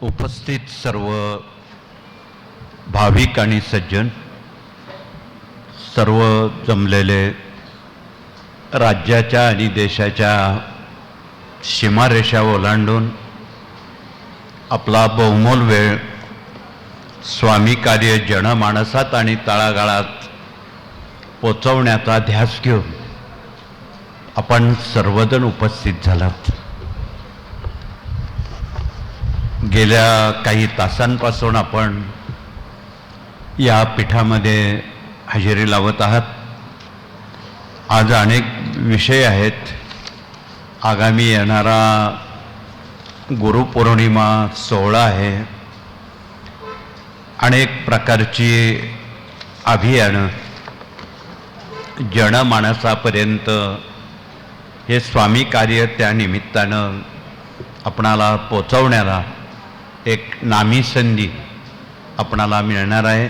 उपस्थित सर्व भाविक आणि सज्जन, सर्व जमलेले राज्याच्या आणि देशाच्या सीमारेषा ओलांडून आपला बहुमोल वेळ स्वामी कार्य जनमानसात आणि तळागाळात पोचवण्याचा ध्यास घेऊन आपण सर्वजण उपस्थित झालात. गेल्या काही तासांपासून आपण या पीठामध्ये हजेरी लावत आहात. आज अनेक विषय आहेत. आगामी येणारा गुरुपौर्णिमा सोहळा आहे. अनेक प्रकारची अभियानं जनमानसापर्यंत हे स्वामी कार्य त्या निमित्तानं आपणाला पोचवण्याला एक नामी संधी आपणाला मिळणार आहे.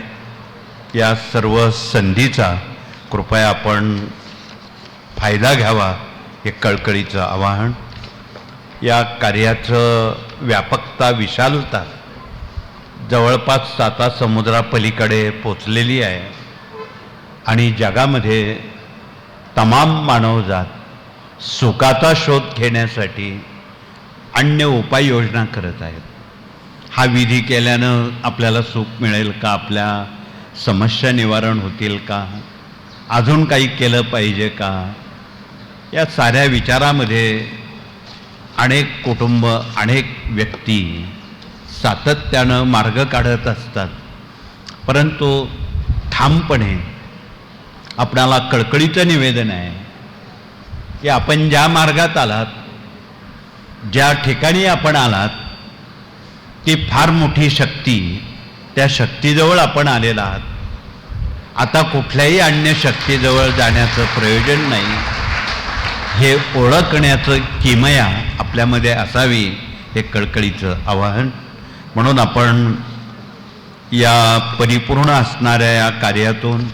या सर्व संधीचा कृपया आपण फायदा घ्यावा हे कळकळीचं आवाहन. या कार्याचं व्यापकता विशालता जवळपास 7 समुद्रापलीकडे पोचलेली आहे आणि जगामध्ये तमाम मानवजात सुखाचा शोध घेण्यासाठी अन्य उपाययोजना करत आहेत. हा विधी केल्यानं आपल्याला सुख मिळेल का, आपल्या समस्या निवारण होतील का, अजून काही केलं पाहिजे का, या साऱ्या विचारामध्ये अनेक कुटुंब, अनेक व्यक्ती सातत्यानं मार्ग काढत असतात. परंतु ठामपणे आपणाला कळकळीचं निवेदन आहे की आपण ज्या मार्गात आलात, ज्या ठिकाणी आपण आलात, ती फार मोठी शक्ती, त्या शक्तीजवळ आपण आलेला आहात. आता कुठल्याही अन्य शक्तीजवळ जाण्याचं प्रयोजन नाही हे ओळखण्याचं किमया आपल्यामध्ये असावी हे कळकळीचं आवाहन. म्हणून आपण या परिपूर्ण असणाऱ्या या कार्यातून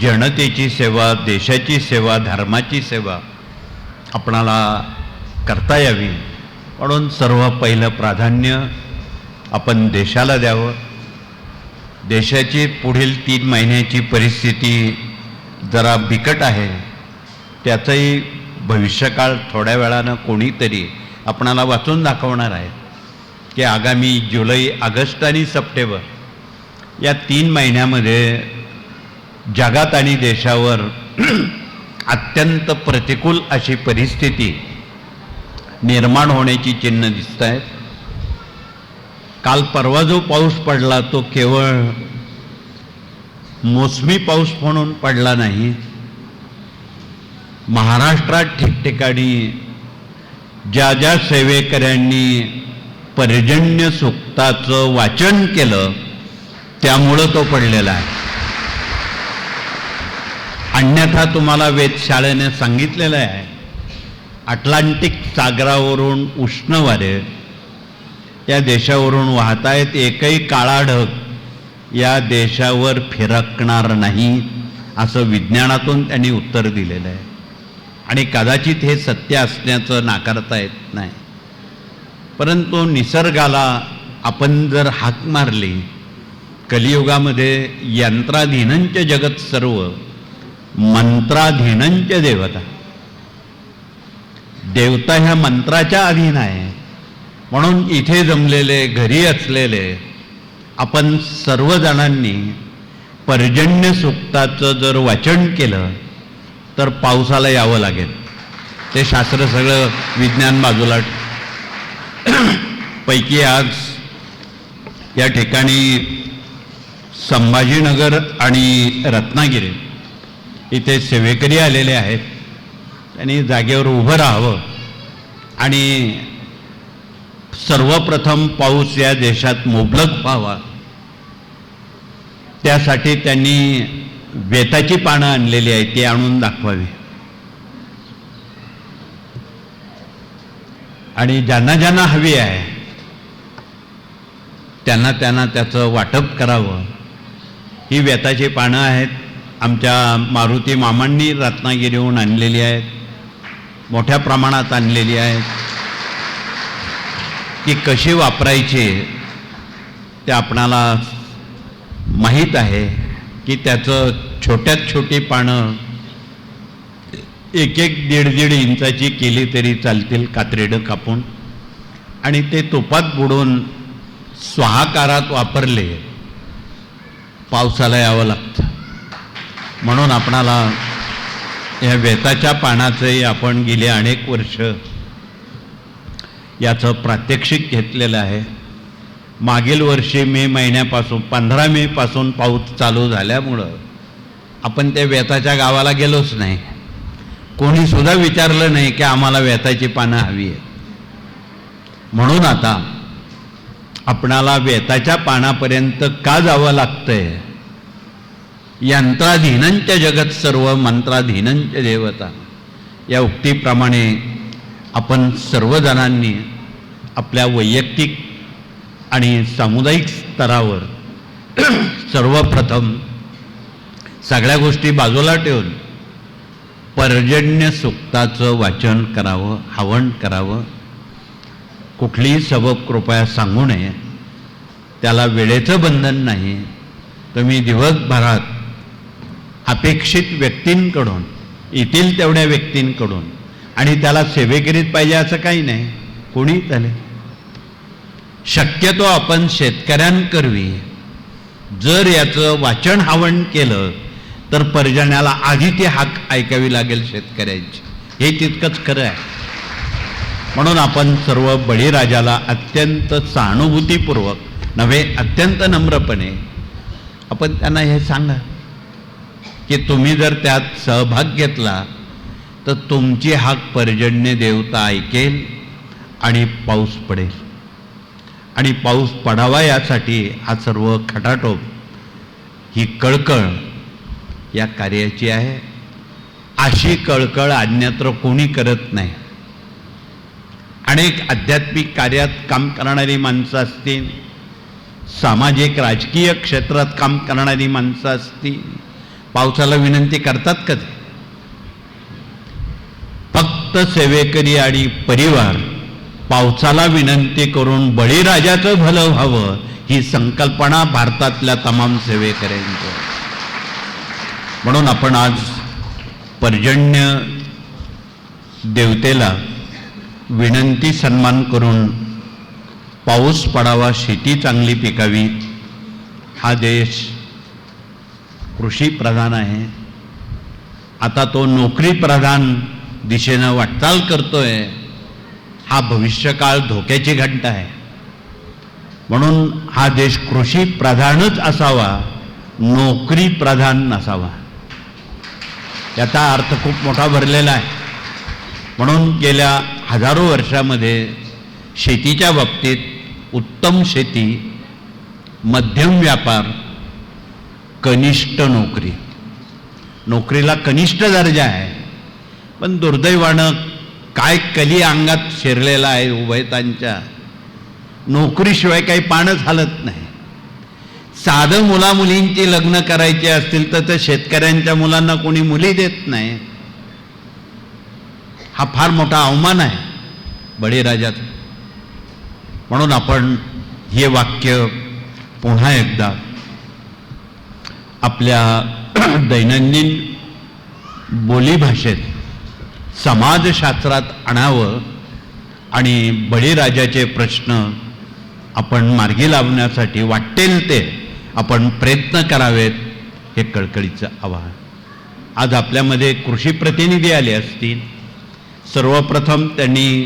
जनतेची सेवा, देशाची सेवा, धर्माची सेवा आपणाला करता यावी म्हणून सर्व पहिलं प्राधान्य आपण देशाला द्यावं. देशाची पुढील 3 महिन्याची परिस्थिती जरा बिकट आहे. त्याचंही भविष्यकाळ थोड्या वेळानं कोणीतरी आपणाला वाचून दाखवणार आहे की आगामी जुलै, ऑगस्ट आणि सप्टेंबर या 3 महिन्यामध्ये जगात आणि देशावर अत्यंत प्रतिकूल अशी परिस्थिती निर्माण होण्याची चिन्ह दिसत आहेत. काल परवा जो पाऊस पडला तो केवळ मोसमी पाऊस म्हणून पडला नाही. महाराष्ट्रात ठिकठिकाणी ज्या ज्या सेवेकऱ्यांनी पर्जन्य सूक्ताचं वाचन केलं त्यामुळं तो पडलेला आहे. अन्यथा तुम्हाला वेधशाळेने सांगितलेलं आहे अटलांटिक सागरावरून उष्ण वारे या देशावरून वाहत आहेत. एकही काळा ढग या देशावर फिरकणार नाही असं विज्ञानातून त्यांनी उत्तर दिलेलं आहे आणि कदाचित हे सत्य असण्याचं नाकारता येत नाही. परंतु निसर्गाला आपण जर हाक मारली, कलियुगामध्ये यंत्राधीनंच जगत सर्व मंत्राधीनंच देवता, देवता ह्या मंत्राच्या अधीन आहे. म्हणून इथे जमलेले, घरी असलेले आपण सर्वजणांनी पर्जन्य सूक्ताचं जर वाचन केलं तर पावसाला यावं लागेल. ते शास्त्र सगळं विज्ञान बाजूला पैकी आज या ठिकाणी संभाजीनगर आणि रत्नागिरी इथे सेवेकरी आलेले आहेत. त्यांनी जागेवर उभं राहावं आणि सर्वप्रथम पाऊस या देशात मुबलक व्हावा त्यासाठी त्यांनी वेताची पानं आणलेली आहेत, ती आणून दाखवावी आणि ज्यांना ज्यांना हवी आहे त्यांना त्यांना त्याचं वाटप करावं. ही वेताची पानं आहेत. आमच्या मारुती मामांनी रत्नागिरीहून आणलेली आहेत, मोठ्या प्रमाणात आणलेली आहेत. ती कशी वापरायची ते आपणाला माहीत आहे की त्याचं छोट्यात छोटी पानं 1-1, 1.5 इंचाची केली तरी चालतील कात्रेडं कापून, आणि ते तुपात बुडवून स्वाहाकारात वापरले पावसाला यावं लागतं. म्हणून आपणाला या वेताच्या पानाचंही आपण गेली अनेक वर्ष याचं प्रात्यक्षिक घेतलेलं आहे. मागील वर्षी मे महिन्यापासून 15 मे पासून पाऊस चालू झाल्यामुळं आपण त्या वेताच्या गावाला गेलोच नाही. कोणी सुद्धा विचारलं नाही की आम्हाला वेताची पानं हवी आहेत. म्हणून आता आपणाला वेताच्या पानापर्यंत का जावं लागतंय? यंत्राधीनंच जगत सर्व मंत्राधीनंच देवता या उक्तीप्रमाणे आपण सर्वजणांनी आपल्या वैयक्तिक आणि सामुदायिक स्तरावर सर्वप्रथम सगळ्या गोष्टी बाजूला ठेवून पर्जन्य सूक्ताचं वाचन करावं, हवन करावं. कुठलीही सबब कृपया सांगू नये. त्याला वेळेचं बंधन नाही. तुम्ही दिवसभरात अपेक्षित व्यक्तींकडून, येथील तेवढ्या व्यक्तींकडून, आणि त्याला सेवेकरीत पाहिजे असं काही नाही, कोणी चालेल. शक्यतो आपण शेतकऱ्यांकरवी जर याचं वाचन हवन केलं तर पर्जन्याला आधी ती हाक ऐकावी लागेल शेतकऱ्यांची. हे तितकंच खरं आहे. म्हणून आपण सर्व बळीराजाला अत्यंत सहानुभूतीपूर्वक नव्हे, अत्यंत नम्रपणे आपण त्यांना हे सांगा की तुम्ही जर त्यात सहभाग घेतला तर तुमची हाक पर्जन्य देवता ऐकेल आणि पाऊस पडेल. आणि पाऊस पडावा यासाठी हा सर्व खटाटोप, ही कळकळ या कार्याची आहे. अशी कळकळ अन्यत्र कोणी करत नाही. अनेक आध्यात्मिक कार्यात काम करणारी माणसं असतील, सामाजिक राजकीय क्षेत्रात काम करणारी माणसं असतील, पावसाला विनंती करतात का? फक्त सेवेकरी आणि परिवार पावसाला विनंती करून बळीराजाचं भलं व्हावं ही संकल्पना भारतातल्या तमाम सेवेकऱ्यांची. म्हणून आपण आज पर्जन्य देवतेला विनंती सन्मान करून पाऊस पडावा, शेती चांगली पिकावी. हा देश कृषी प्रधान आहे. आता तो नोकरी प्रधान दिशेनं वाटचाल करतोय. हा भविष्यकाळ धोक्याची घंटा आहे. म्हणून हा देश कृषी प्रधानच असावा, नोकरी प्रधान नसावा. याचा अर्थ खूप मोठा भरलेला आहे. म्हणून गेल्या हजारो वर्षामध्ये शेतीच्या बाबतीत उत्तम शेती, मध्यम व्यापार, कनिष्ठ नोकरी, नोकरीला कनिष्ठ दर्जा आहे. पण दुर्दैवानं काय कली अंगात शिरलेला आहे उभयतांच्या, नोकरीशिवाय काही पानच हलत नाही. साधं मुलामुलींची लग्न करायची असतील तर शेतकऱ्यांच्या मुलांना कोणी मुली देत नाही. हा फार मोठा अवमान आहे बळीराजाचा. म्हणून आपण हे वाक्य पुन्हा एकदा आपल्या दैनंदिन बोलीभाषेत समाजशास्त्रात आणावं आणि बळीराजाचे प्रश्न आपण मार्गी लावण्यासाठी वाटेल ते आपण प्रयत्न करावेत, हे कळकळीचं आवाहन. आज आपल्यामध्ये कृषी प्रतिनिधी आले असतील. सर्वप्रथम त्यांनी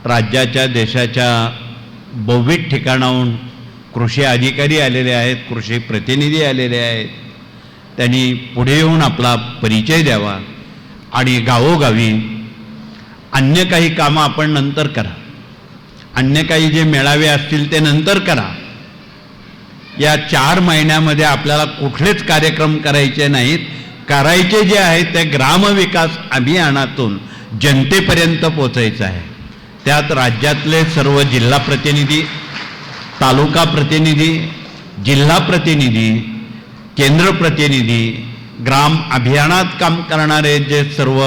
राज्याच्या, देशाच्या बहुविध ठिकाणाहून कृषी अधिकारी आलेले आहेत, कृषी प्रतिनिधी आलेले आहेत. त्यांनी पुढे येऊन आपला परिचय द्यावा आणि गावोगावी अन्य काही कामं आपण नंतर करा, अन्य काही जे मेळावे असतील ते नंतर करा. या 4 महिन्यामध्ये आपल्याला कुठलेच कार्यक्रम करायचे नाहीत. करायचे जे आहे ते ग्रामविकास अभियानातून जनतेपर्यंत पोचायचं आहे. त्यात राज्यातले सर्व जिल्हा प्रतिनिधी, तालुका प्रतिनिधी, जिल्हा प्रतिनिधी, केंद्र प्रतिनिधी, ग्राम अभियानात काम करणारे जे सर्व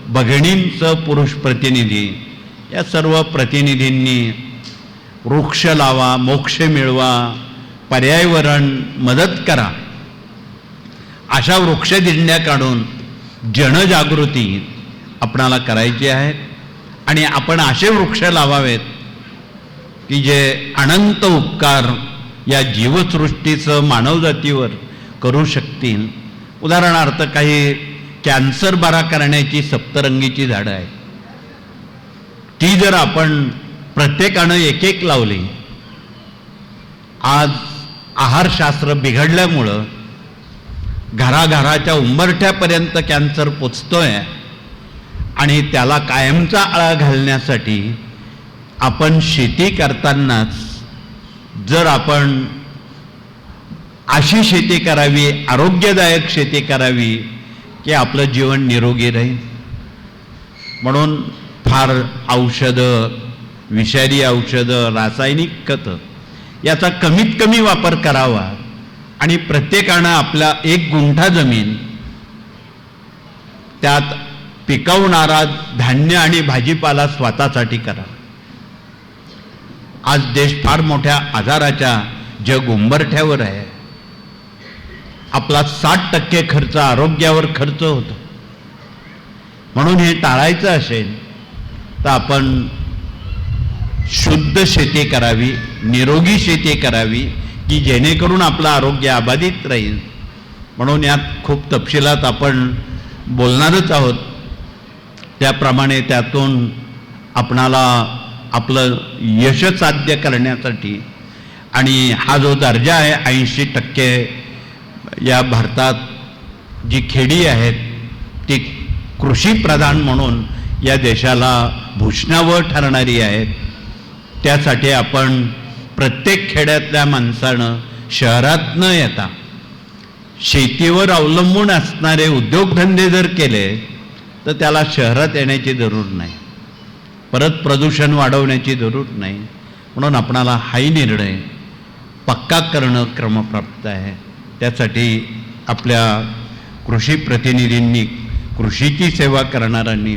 भगिनींचं पुरुष प्रतिनिधी, या सर्व प्रतिनिधींनी वृक्ष लावा, मोक्ष मिळवा, पर्यावरण मदत करा, अशा वृक्षदिंड्या काढून जनजागृती आपणाला करायची आहे. आणि आपण असे वृक्ष लावावेत की जे अनंत उपकार या जीवसृष्टीचं मानवजातीवर करू शकतील. उदाहरणार्थ काही कॅन्सर बरा करण्याची सप्तरंगीची झाडं आहेत, ती जर आपण प्रत्येकानं एक एक लावली. आज आहारशास्त्र बिघडल्यामुळं घराघराच्या उंबरठ्यापर्यंत कॅन्सर पोचतोय आणि त्याला कायमचा आळा घालण्यासाठी आपण शेती करतानाच जर आपण अशी शेती करावी, आरोग्यदायक शेती करावी की आपलं जीवन निरोगी राहील. म्हणून फार औषधं, विषारी औषधं, रासायनिक खतं याचा कमीत कमी वापर करावा आणि प्रत्येकानं आपला 1 गुंठा जमीन त्यात पिकवणारा धान्य आणि भाजीपाला स्वतःसाठी करा. आज देश फार मोठ्या आजाराच्या जग उंबरठ्यावर आहे. आपला 60% खर्च आरोग्यावर खर्च होतो. म्हणून हे टाळायचं असेल तर आपण शुद्ध शेती करावी, निरोगी शेती करावी की जेणेकरून आपलं आरोग्य अबाधित राहील. म्हणून यात खूप तपशिलात आपण बोलणारच आहोत. त्याप्रमाणे त्यातून आपणाला आपलं यश साध्य करण्यासाठी आणि हा जो दर्जा आहे 80% या भारतात जी खेडी आहेत ती कृषीप्रधान म्हणून या देशाला भूषणावळ ठरणारी आहेत. त्यासाठी आपण प्रत्येक खेड्यातल्या माणसानं शहरात न येता शेतीवर अवलंबून असणारे उद्योगधंदे जर केले तर त्याला शहरात येण्याची जरूर नाही, परत प्रदूषण वाढवण्याची जरूर नाही. म्हणून आपणाला हाही निर्णय पक्का करणं क्रमप्राप्त आहे. त्यासाठी आपल्या कृषी प्रतिनिधींनी, कृषीची सेवा करणाऱ्यांनी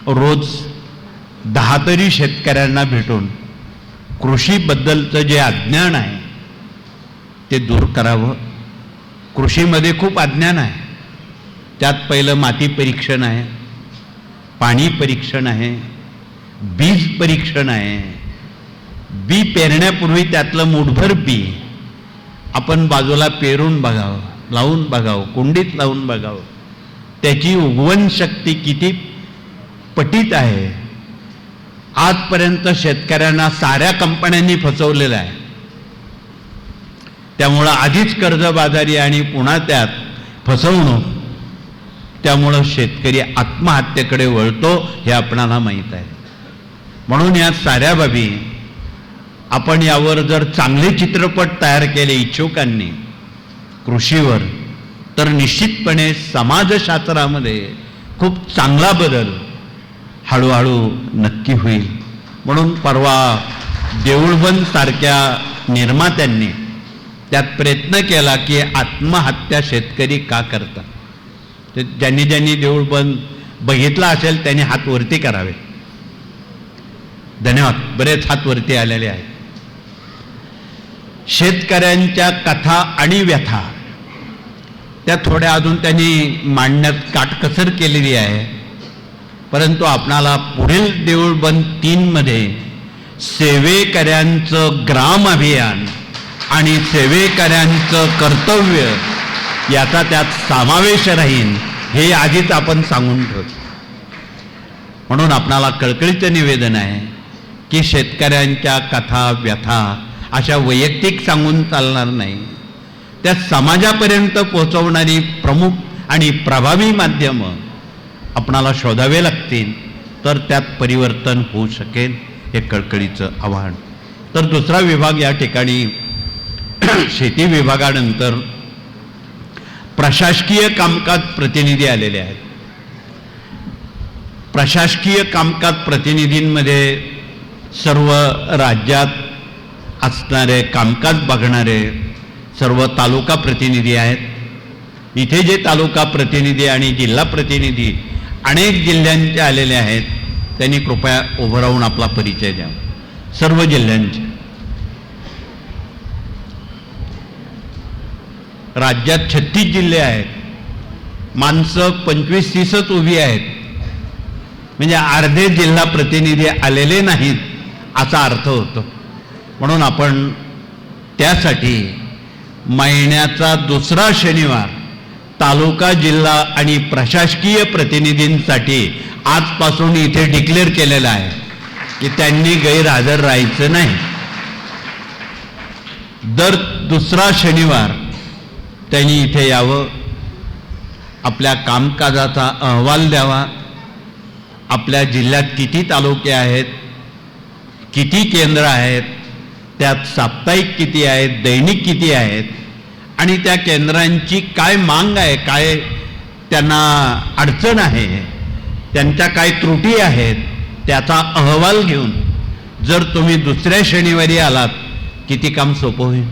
रोज 10 तरी शेतकऱ्यांना भेटून कृषीबद्दलचं जे अज्ञान आहे ते दूर करावं. कृषीमध्ये खूप अज्ञान आहे. त्यात पहिलं माती परीक्षण आहे, पाणी परीक्षण आहे, बीज परीक्षण आहे. बी पेरण्यापूर्वी त्यातलं मुठभर बी आपण बाजूला पेरून बघावं, लावून बघावं, कुंडीत लावून बघावं, त्याची उगवण शक्ती किती पटीत आहे. आजपर्यंत शेतकऱ्यांना साऱ्या कंपन्यांनी फसवलेलं आहे. त्यामुळं आधीच कर्जबाजारी आणि पुन्हा त्यात फसवणूक, त्यामुळं शेतकरी आत्महत्येकडे वळतो हे आपणाला माहीत आहे. म्हणून या साऱ्या बाबी आपण यावर जर चांगले चित्रपट तयार केले इच्छुकांनी कृषीवर तर निश्चितपणे समाजशास्त्रामध्ये खूप चांगला बदल हळूहळू नक्की होईल. म्हणून परवा देऊळबंद सारख्या निर्मात्यांनी त्यात प्रयत्न केला की आत्महत्या शेतकरी का करतात. ते ज्यांनी ज्यांनी देऊळबंद बघितला असेल त्यांनी हात वरती करावे. धन्यवाद. बरेच हात वरती आलेले आहेत. शेतकऱ्यांच्या कथा आणि व्यथा त्या थोड्या अजून त्यांनी मांडण्यात काटकसर केलेली आहे. परंतु आपणाला पुढील देऊळबंद 3 मध्ये सेवेकऱ्यांचं ग्राम अभियान आणि सेवेकऱ्यांचं कर्तव्य याचा त्यात समावेश राहील हे आधीच आपण सांगून ठेवतो. म्हणून आपणाला कळकळीचं निवेदन आहे की शेतकऱ्यांच्या कथा व्यथा अशा वैयक्तिक सांगून चालणार नाही. त्या समाजापर्यंत पोहोचवणारी प्रमुख आणि प्रभावी माध्यमं आपणाला शोधावे लागतील तर त्यात परिवर्तन होऊ शकेल. हे कळकळीचं आवाहन. तर दुसरा विभाग या ठिकाणी शेती विभागानंतर प्रशासकीय कामकाज प्रतिनिधी आलेले आहेत. प्रशासकीय कामकाज प्रतिनिधींमध्ये सर्व राज्यात असणारे कामकाज बघणारे सर्व तालुका प्रतिनिधी आहेत. इथे जे तालुका प्रतिनिधी आणि जिल्हा प्रतिनिधी अनेक जिल्ह्यांचे आलेले आहेत त्यांनी कृपया उभं राहून आपला परिचय द्यावा. सर्व जिल्ह्यांचे. राज्यात 36 जिल्हे आहेत, माणसं 25-30च उभी आहेत, म्हणजे अर्धे जिल्हा प्रतिनिधी आलेले नाहीत असा अर्थ होतो. म्हणून आपण त्यासाठी महिन्याचा दुसरा शनिवार तालुका, जिल्हा आणि प्रशासकीय प्रतिनिधींसाठी आजपासून इथे डिक्लेअर केलेला आहे की त्यांनी गैरहजर राहायचं नाही. दर दुसरा शनिवार त्यांनी इथे यावं, आपल्या कामकाजाचा अहवाल द्यावा, आपल्या जिल्ह्यात किती तालुके आहेत, किती केंद्र आहेत, त्यात साप्ताहिक किती आहेत, दैनिक किती आहेत, आणि त्या केंद्रांची काय मांग आहे, काय त्यांना अडचण आहे, त्यांच्या काय त्रुटी आहेत, त्याचा अहवाल घेऊन जर तुम्ही दुसऱ्या शनिवारी आलात किती काम सोपं होईल.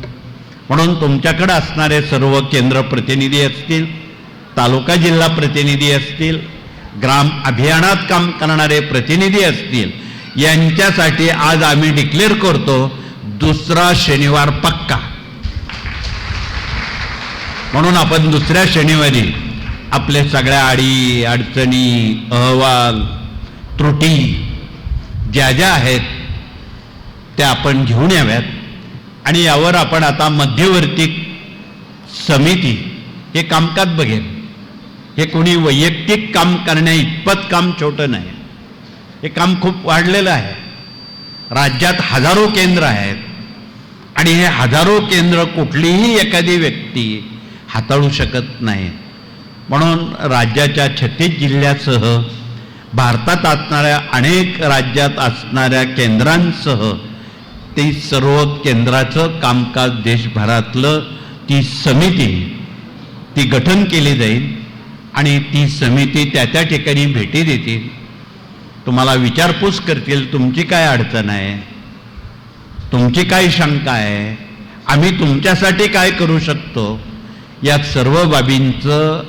म्हणून तुमच्याकडे असणारे सर्व केंद्र प्रतिनिधी असतील, तालुका जिल्हा प्रतिनिधी असतील, ग्राम अभियानात काम करणारे प्रतिनिधी असतील, यांच्यासाठी आज आम्ही डिक्लेअर करतो दुसरा शनिवार पक्का. म्हणून आपण दुसऱ्या शनिवारी आपले सगळ्या अडी अडचणी, अहवाल, त्रुटी ज्या ज्या आहेत त्या आपण घेऊन याव्यात. आणि यावर आपण आता मध्यवर्ती समिती हे कामकाज बघेल. हे कोणी वैयक्तिक काम करण्या इतपत काम छोटं नाही, हे काम खूप वाढलेलं आहे. राज्यात हजारो केंद्र आहेत आणि हे हजारो केंद्र कुठलीही एखादी व्यक्ती हाताळू शकत नाही. म्हणून राज्याच्या 36 जिल्ह्यासह भारतात असणाऱ्या अनेक राज्यात असणाऱ्या केंद्रांसह ती सर्व केंद्राचं कामकाज देशभरातलं ती समिती ती गठन केली जाईल आणि ती समिती त्या त्या ठिकाणी भेटी देतील, तुम्हाला विचारपूस करतील, तुमची काय अडचण आहे, तुमची काय शंका आहे, आम्ही तुमच्यासाठी काय करू शकतो. या सर्व बाबींचं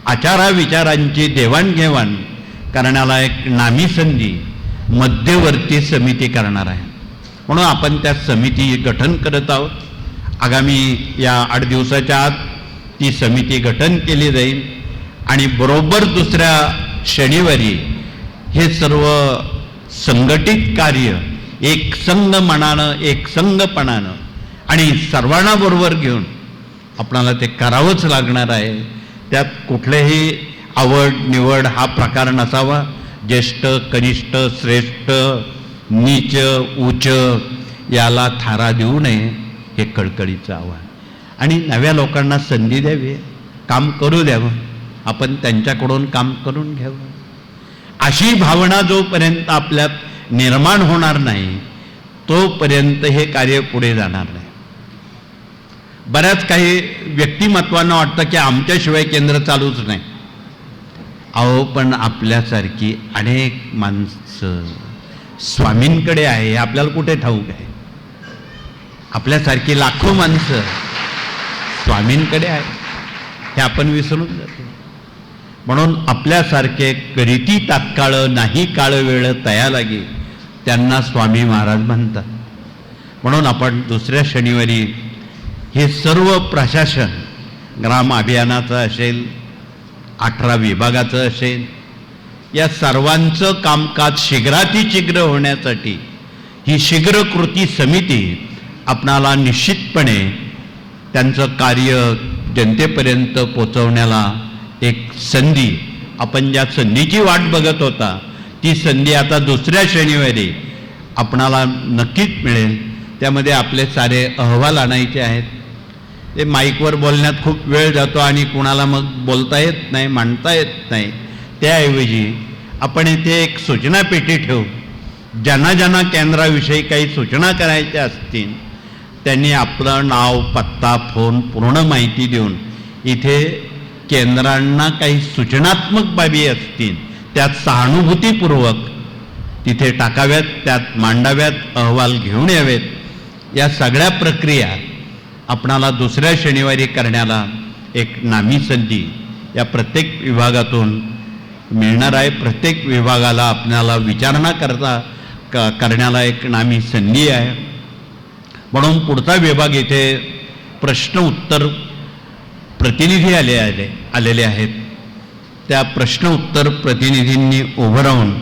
आचाराविचारांची देवाणघेवाण करण्याला एक नामी संधी मध्यवर्ती समिती करणार आहे. म्हणून आपण त्या समिती गठन करत आहोत. आगामी या 8 दिवसाच्या आत ती समिती गठन केली जाईल आणि बरोबर दुसऱ्या शनिवारी हे सर्व संघटित कार्य एकसंघ मनानं, एकसंघपणानं आणि सर्वांना बरोबर घेऊन आपणाला ते करावंच लागणार आहे. त्यात कुठलेही आवड निवड हा प्रकार नसावा. ज्येष्ठ, कनिष्ठ, श्रेष्ठ, नीच, उच्च याला थारा देऊ नये हे कळकळीचं आव्हान. आणि नव्या लोकांना संधी द्यावी, काम करू द्यावं, आपण त्यांच्याकडून काम करून घ्यावं. अशी भावना जोपर्यंत आपल्यात निर्माण होणार नाही तोपर्यंत हे कार्य पुढे जाणार नाही. बऱ्याच काही व्यक्तिमत्वांना वाटतं की आमच्याशिवाय केंद्र चालूच नाही. अहो, पण आपल्यासारखी अनेक माणसं स्वामींकडे आहे हे आपल्याला कुठे ठाऊक आहे. आपल्यासारखी लाखो माणसं स्वामींकडे आहे हे आपण विसरून जातो. म्हणून आपल्यासारखे करीती तात्काळ नाही काळ वेळ तया लागे त्यांना स्वामी महाराज म्हणतात. म्हणून आपण दुसऱ्या शनिवारी हे सर्व प्रशासन, ग्राम अभियानाचं असेल, 18 विभागाचं असेल, या सर्वांचं कामकाज शीघ्रातिशीघ्र होण्यासाठी ही शीघ्र कृती समिती आपणाला निश्चितपणे त्यांचं कार्य जनतेपर्यंत पोचवण्याला एक संधी, आपण ज्या संधीची वाट बघत होता ती संधी आता दुसऱ्या शनिवारी आपणाला नक्कीच मिळेल. त्यामध्ये आपले सारे अहवाल आणायचे आहेत. ते माईकवर बोलण्यात खूप वेळ जातो आणि कुणाला मग बोलता येत नाही, मांडता येत नाही. त्याऐवजी आपण इथे एक सूचना पेटी ठेवू. ज्यांना ज्यांना केंद्राविषयी काही सूचना करायच्या असतील त्यांनी आपलं नाव, पत्ता, फोन, पूर्ण माहिती देऊन इथे केंद्रांना काही सूचनात्मक बाबी असतील त्यात सहानुभूतीपूर्वक तिथे टाकाव्यात, त्यात मांडाव्यात, अहवाल घेऊन यावेत. या सगळ्या प्रक्रिया आपणाला दुसऱ्या शनिवारी करण्याला एक नामी संधी या प्रत्येक विभागातून मिळणार आहे. प्रत्येक विभागाला आपल्याला विचारणा करण्याला एक नामी संधी आहे. म्हणून पुढचा विभाग इथे प्रश्न उत्तर प्रतिनिधी आलेले आहेत. त्या प्रश्न उत्तर प्रतिनिधींनी उभं राहून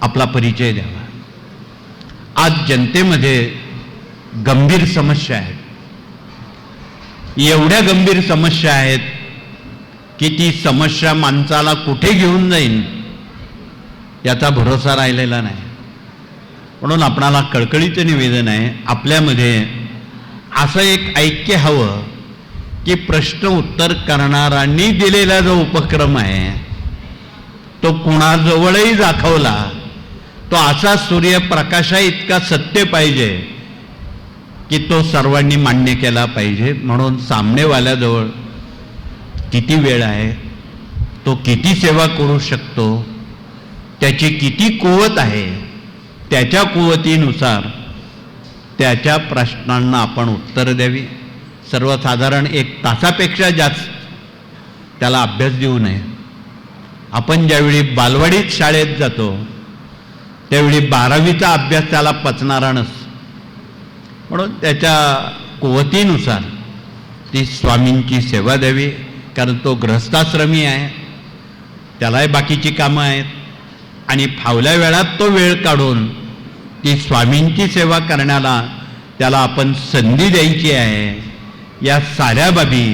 आपला परिचय द्यावा. आज जनतेमध्ये गंभीर समस्या आहेत. एवढ्या गंभीर समस्या आहेत की ती समस्या माणसाला कुठे घेऊन जाईल याचा भरोसा राहिलेला नाही. म्हणून आपणाला कळकळीचं निवेदन आहे, आपल्यामध्ये असं एक ऐक्य हवं की प्रश्न उत्तर करणाऱ्यांनी दिलेला जो उपक्रम आहे तो कुणाजवळही दाखवला तो असा सूर्यप्रकाशा इतका सत्य पाहिजे की तो सर्वांनी मान्य केला पाहिजे. म्हणून सामनेवाल्याजवळ किती वेळ आहे, तो किती सेवा करू शकतो, त्याची किती कुवत आहे, त्याच्या कुवतीनुसार त्याच्या प्रश्नांना आपण उत्तर द्यावी. सर्वसाधारण 1 तासापेक्षा जास्त त्याला अभ्यास देऊ नये. आपण ज्यावेळी बालवाडीत शाळेत जातो त्यावेळी 12वीचा अभ्यास त्याला पचणारा नसतो. म्हणून त्याच्या कुवतीनुसार ती स्वामींची सेवा द्यावी. कारण तो गृहस्थाश्रमी आहे, त्यालाही बाकीची कामं आहेत आणि फावल्या वेळात तो वेळ काढून ती स्वामींची सेवा करण्याला त्याला आपण संधी द्यायची आहे. या साऱ्या बाबी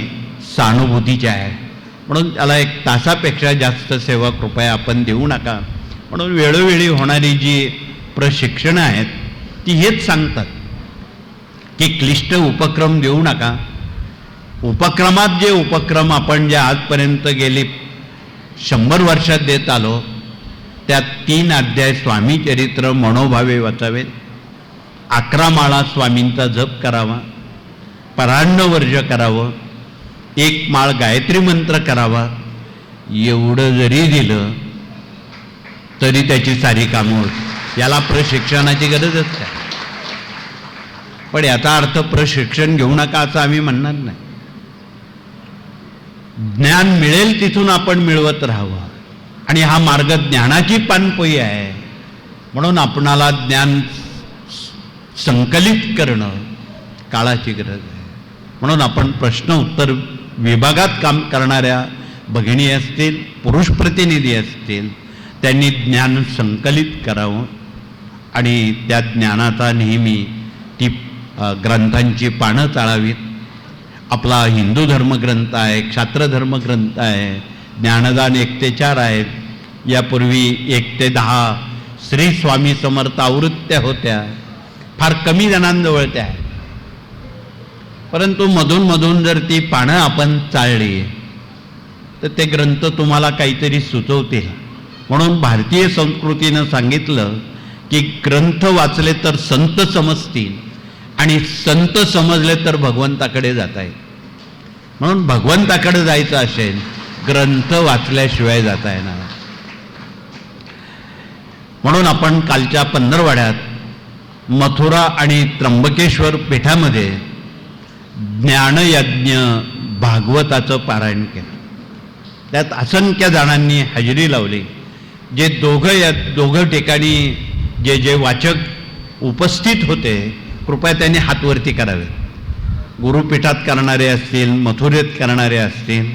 सहानुभूतीच्या आहे. म्हणून त्याला 1 तासापेक्षा जास्त सेवा कृपया आपण देऊ नका. म्हणून वेळोवेळी होणारी जी प्रशिक्षणं आहेत ती हेच सांगतात की क्लिष्ट उपक्रम देऊ नका. उपक्रमात जे उपक्रम आपण जे आजपर्यंत गेली 100 वर्षात देत आलो त्यात 3 अध्याय स्वामी चरित्र मनोभावे वाचावेत, 11 माळा स्वामींचा जप करावा, परान्न वर्ज करावं, 1 माळ गायत्री मंत्र करावा. एवढं जरी दिलं तरी त्याची सारी कामं होत. याला प्रशिक्षणाची गरजच काय. पण याचा अर्थ प्रशिक्षण घेऊ नका असं आम्ही म्हणणार नाही. ज्ञान मिळेल तिथून आपण मिळवत राहावं आणि हा मार्ग ज्ञानाची पानपोई आहे. म्हणून आपणाला ज्ञान संकलित करणं काळाची गरज आहे. म्हणून आपण प्रश्न उत्तर विभागात काम करणाऱ्या भगिनी असतील, पुरुष प्रतिनिधी असतील, त्यांनी ज्ञान संकलित करावं आणि त्या ज्ञानाचा नेहमी ती ग्रंथांची पानं चाळावीत. आपला हिंदू धर्मग्रंथ आहे, क्षात्र धर्मग्रंथ आहे, ज्ञानदान 1 ते 4 आहेत. यापूर्वी 1 ते 10 श्री स्वामी समर्थ आवृत्त्या होत्या, फार कमी जणांजवळ त्या आहेत. परंतु मधून मधून जर ती पानं आपण चाळली तर ते ग्रंथ तुम्हाला काहीतरी सुचवतील. म्हणून भारतीय संस्कृतीनं सांगितलं की ग्रंथ वाचले तर संत समजतील आणि संत समजले तर भगवंताकडे जाता येईल. म्हणून भगवंताकडे जायचं असेल ग्रंथ वाचल्याशिवाय जाता येणार. म्हणून आपण कालच्या पंधरवड्यात मथुरा आणि त्र्यंबकेश्वर पीठामध्ये ज्ञानयज्ञ भागवताचं पारायण केलं. त्यात असंख्य जणांनी हजेरी लावली. जे दोघं ठिकाणी जे वाचक उपस्थित होते कृपया त्यांनी हातवरती करावे. गुरुपीठात करणारे असतील, मथुरेत करणारे असतील,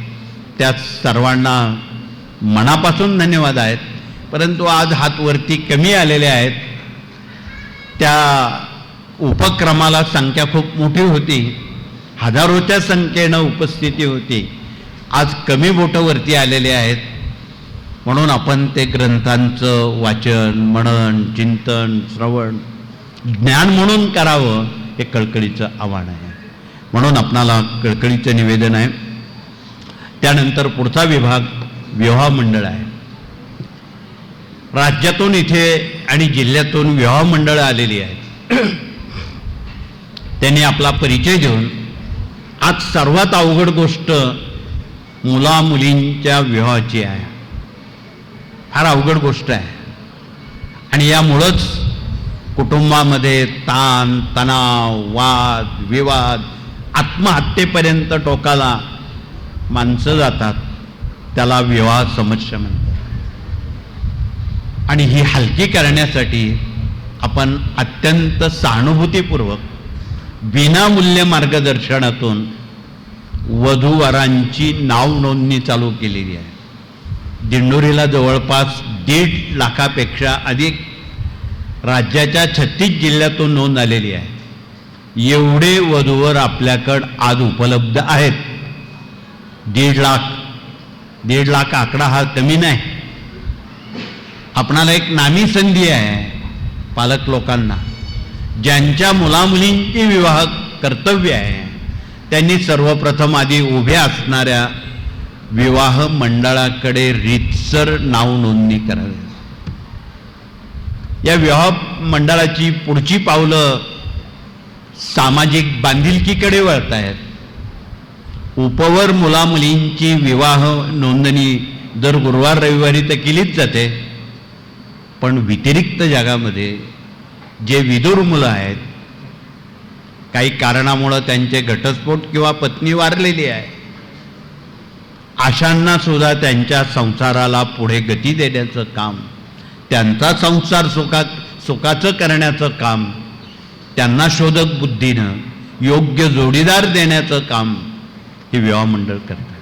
त्या सर्वांना मनापासून धन्यवाद आहेत. परंतु आज हातवरती कमी आलेले आहेत. त्या उपक्रमाला संख्या खूप मोठी होती, हजारोच्या संख्येनं उपस्थिती होती. आज कमी बोटं आलेले आहेत. म्हणून आपण ते ग्रंथांचं वाचन, मनन, चिंतन, श्रवण ज्ञान म्हणून करावं हे कळकळीचं आव्हान आहे. म्हणून आपणाला कळकळीचं निवेदन आहे. त्यानंतर पुढचा विभाग विवाह मंडळ आहे. राज्यातून इथे आणि जिल्ह्यातून विवाह मंडळं आलेली आहेत. त्यांनी आपला परिचय घेऊन आज सर्वात अवघड गोष्ट मुला मुलींच्या विवाहाची आहे. फार अवघड गोष्ट आहे आणि यामुळंच कुटुंबामध्ये ताण तणाव, वाद विवाद, आत्महत्येपर्यंत टोकाला माणसं जातात. त्याला विवाह समस्या म्हणतात. आणि ही हलकी करण्यासाठी आपण अत्यंत सहानुभूतीपूर्वक विनामूल्य मार्गदर्शनातून वधूवरांची नाव नोंदणी चालू केलेली आहे. दिंडोरीला जवळपास 1.5 लाखापेक्षा अधिक राज्याच्या 36 जिल्ह्यातून नोंद आलेली आहे. एवढे वधूवर आपल्याकडं आज उपलब्ध आहेत. 1.5 लाख आकडा हा कमी नाही. आपणाला एक नामी संधी आहे पालक लोकांना, ज्यांच्या मुलामुलींचे विवाह कर्तव्य आहे त्यांनी सर्वप्रथम आधी उभ्या असणाऱ्या विवाह मंडळाकडे रीतसर नाव नोंदणी करावी. या विवाह मंडळाची पुढची पावलं सामाजिक बांधिलकीकडे वळत आहेत. उपवर मुलामुलींची विवाह नोंदणी दर गुरुवार रविवारी तर केलीच जाते, पण व्यतिरिक्त जगामध्ये जे विदुर मुलं आहेत, काही कारणामुळं त्यांचे घटस्फोट किंवा पत्नी वारलेली आहे, अशांना सुद्धा त्यांच्या संसाराला पुढे गती देण्याचं काम, त्यांचा संसार सुखाचं करण्याचं काम, त्यांना शोधक बुद्धीनं योग्य जोडीदार देण्याचं काम हे विवाह मंडळ करतात.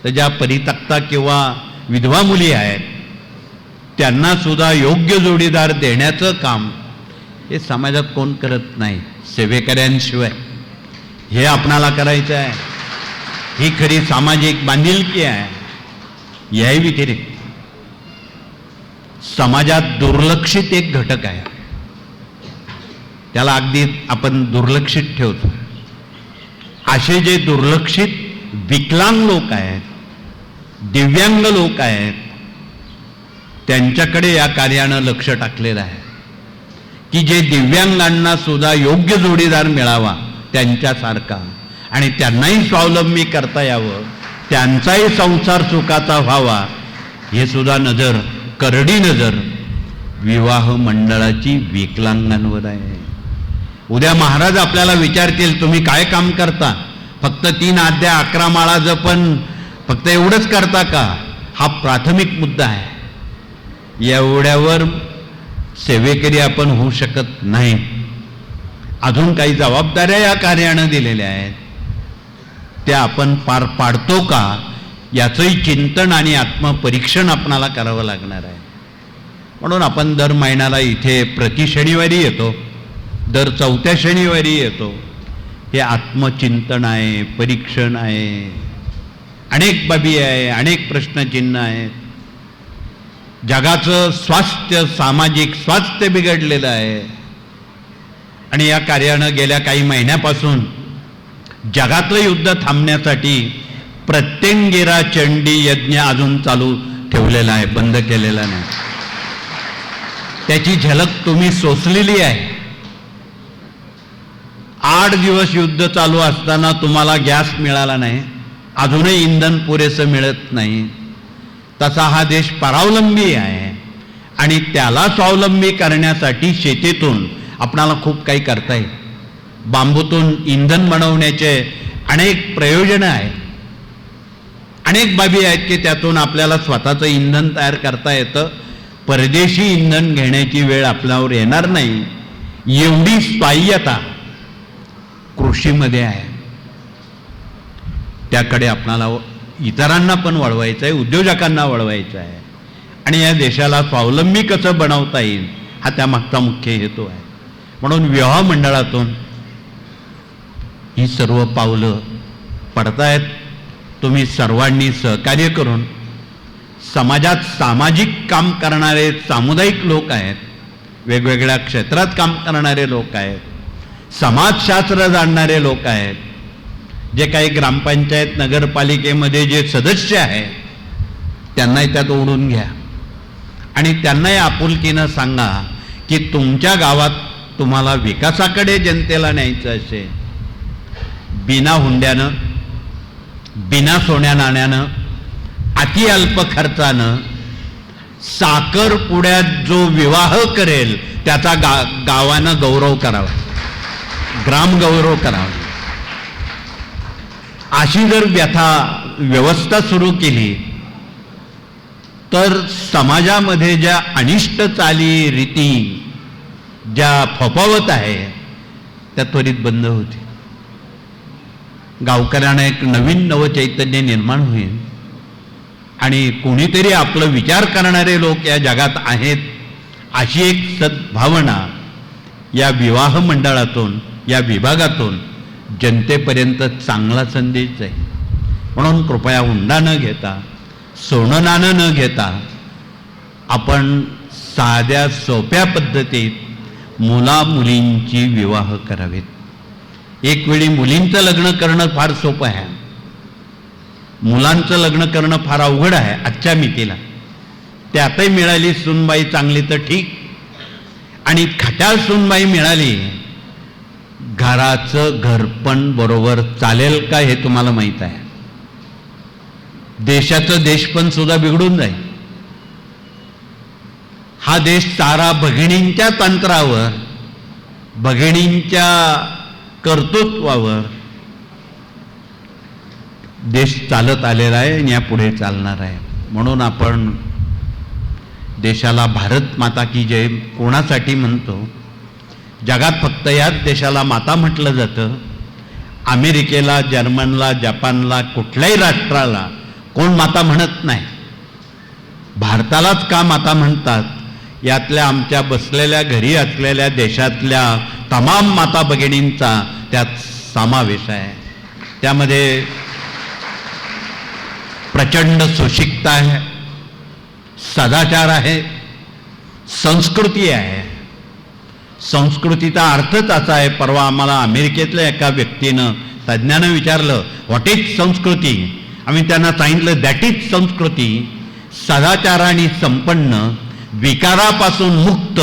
तर ज्या परित्यक्ता किंवा विधवा मुली आहेत त्यांना सुद्धा योग्य जोडीदार देण्याचं काम हे समाजात कोण करत नाही सेवेकऱ्यांशिवाय. हे आपणाला करायचं आहे. ही खरी सामाजिक बांधिलकी आहे. याही व्यतिरिक्त समाजात दुर्लक्षित एक घटक आहे, त्याला अगदी आपण दुर्लक्षित ठेवतो. असे जे दुर्लक्षित विकलांग लोक आहेत, दिव्यांग लोक आहेत, त्यांच्याकडे या कार्यानं लक्ष टाकलेलं आहे की जे दिव्यांगांना सुद्धा योग्य जोडीदार मिळावा त्यांच्यासारखा, आणि त्यांनाही स्वावलंबी करता यावं, त्यांचाही संसार सुखाचा व्हावा, हे सुद्धा नजर, करडी नजर विवाह मंडळाची विकलांगांवर आहे. उद्या महाराज आपल्याला विचारतील तुम्ही काय काम करता, फक्त 3 अध्याय 11 माळा जपन फक्त एवढंच करता का? हा प्राथमिक मुद्दा आहे. एवढ्यावर सेवेकरी आपण होऊ शकत नाही. अजून काही जबाबदाऱ्या या कार्यानं दिलेल्या आहेत, त्या आपण पार पाडतो का याचंही चिंतन आणि आत्मपरीक्षण आपणाला करावं लागणार आहे. म्हणून आपण दर महिन्याला इथे प्रति शनिवारी येतो, दर 4थ्या शनिवारी येतो. हे आत्मचिंतन आहे, परीक्षण आहे, अनेक बाबी आहे, अनेक प्रश्नचिन्ह आहेत. जगाचं स्वास्थ्य, सामाजिक स्वास्थ्य बिघडलेलं आहे, आणि या कार्यानं गेल्या काही महिन्यापासून जगातलं युद्ध थांबण्यासाठी प्रत्यंगिरा चंडी यज्ञ अजून चालू ठेवलेला आहे, बंद केलेला नाही. त्याची झलक तुम्ही सोसलेली आहे. 8 दिवस युद्ध चालू असताना तुम्हाला गॅस मिळाला नाही, अजूनही इंधन पुरेसं मिळत नाही. तसा हा देश परावलंबी आहे, आणि त्याला स्वावलंबी करण्यासाठी शेतीतून आपणाला खूप काही करता येईल. बांबूतून इंधन बनवण्याचे अनेक प्रयोजनं आहेत, अनेक बाबी आहेत की त्यातून आपल्याला स्वतःचं इंधन तयार करता येतं. परदेशी इंधन घेण्याची वेळ आपल्यावर येणार नाही, एवढी स्वायत्ता कृषीमध्ये आहे. त्याकडे आपणाला इतरांना पण वळवायचं आहे, उद्योजकांना वळवायचं आहे, आणि या देशाला स्वावलंबी कसं बनवता येईल हा त्यामागचा मुख्य हेतू आहे. म्हणून विवाह मंडळातून ही सर्व पावलं पडतायत. तुम्ही सर्वांनी सहकार्य करून समाजात सामाजिक काम करणारे सामुदायिक लोक आहेत, वेगवेगळ्या क्षेत्रात काम करणारे लोक आहेत, समाजशास्त्र जाणणारे लोक आहेत, जे काही ग्रामपंचायत नगरपालिकेमध्ये जे सदस्य आहेत त्यांनाही त्यात ओढून घ्या, आणि त्यांनाही आपुलकीनं सांगा की तुमच्या गावात तुम्हाला विकासाकडे जनतेला न्यायचं असेल, बिना हुंड्यानं, बिना सोन्या नाण्यानं, अति अल्प खर्चानं, साखरपुड्यात जो विवाह करेल त्याचा गावानं गौरव करावा, ग्रामगौरव करावा. अशी जर व्यवस्था सुरू केली तर समाजामध्ये ज्या अनिष्ट चाली रीती ज्या फोफावत आहे त्या त्वरित बंद होतील. गावकऱ्यांना एक नवीन नवचैतन्य निर्माण होईल आणि कोणीतरी आपलं विचार करणारे लोक या जगात आहेत अशी एक सद्भावना या विवाह मंडळातून, या विभागातून जनतेपर्यंत चांगला संदेश जाईल. म्हणून कृपया हुंडा न घेता, सोनं नाणं न घेता आपण साध्या सोप्या पद्धतीत मुला मुलींची विवाह करावेत. एक वेळी मुलींचं लग्न करणं फार सोपं आहे, मुलांचं लग्न करणं फार अवघड आहे आजच्या मितीला. त्यातही मिळाली सूनबाई चांगली तर ठीक, आणि खट्याळ सूनबाई मिळाली, घराचं घरपण बरोबर चालेल का हे तुम्हाला माहीत आहे. देशाचं देशपण सुद्धा बिघडून जाईल. हा देश सारा भगिनींच्या तंत्रावर, भगिनींच्या कर्तृत्वावर देश चालत आलेला आहे आणि यापुढे चालणार आहे. म्हणून आपण देशाला भारत माता की जय कोणासाठी म्हणतो? जगात फक्त याच देशाला माता म्हटलं जातं. अमेरिकेला, जर्मनला, जपानला, कुठल्याही राष्ट्राला कोण माता म्हणत नाही. भारतालाच का माता म्हणतात? यातल्या आमच्या बसलेल्या घरी असलेल्या देशातल्या तमाम माता भगिनींचा त्यात समावेश आहे. त्यामध्ये प्रचंड सुशिक्षितता आहे, सदाचार आहे, संस्कृती आहे. संस्कृतीचा अर्थच असा आहे, परवा आम्हाला अमेरिकेतल्या एका व्यक्तीनं, तज्ज्ञानं विचारलं व्हॉट इज संस्कृती. आम्ही त्यांना सांगितलं दॅट इज संस्कृती, सदाचाराने संपन्न, विकारापासून मुक्त,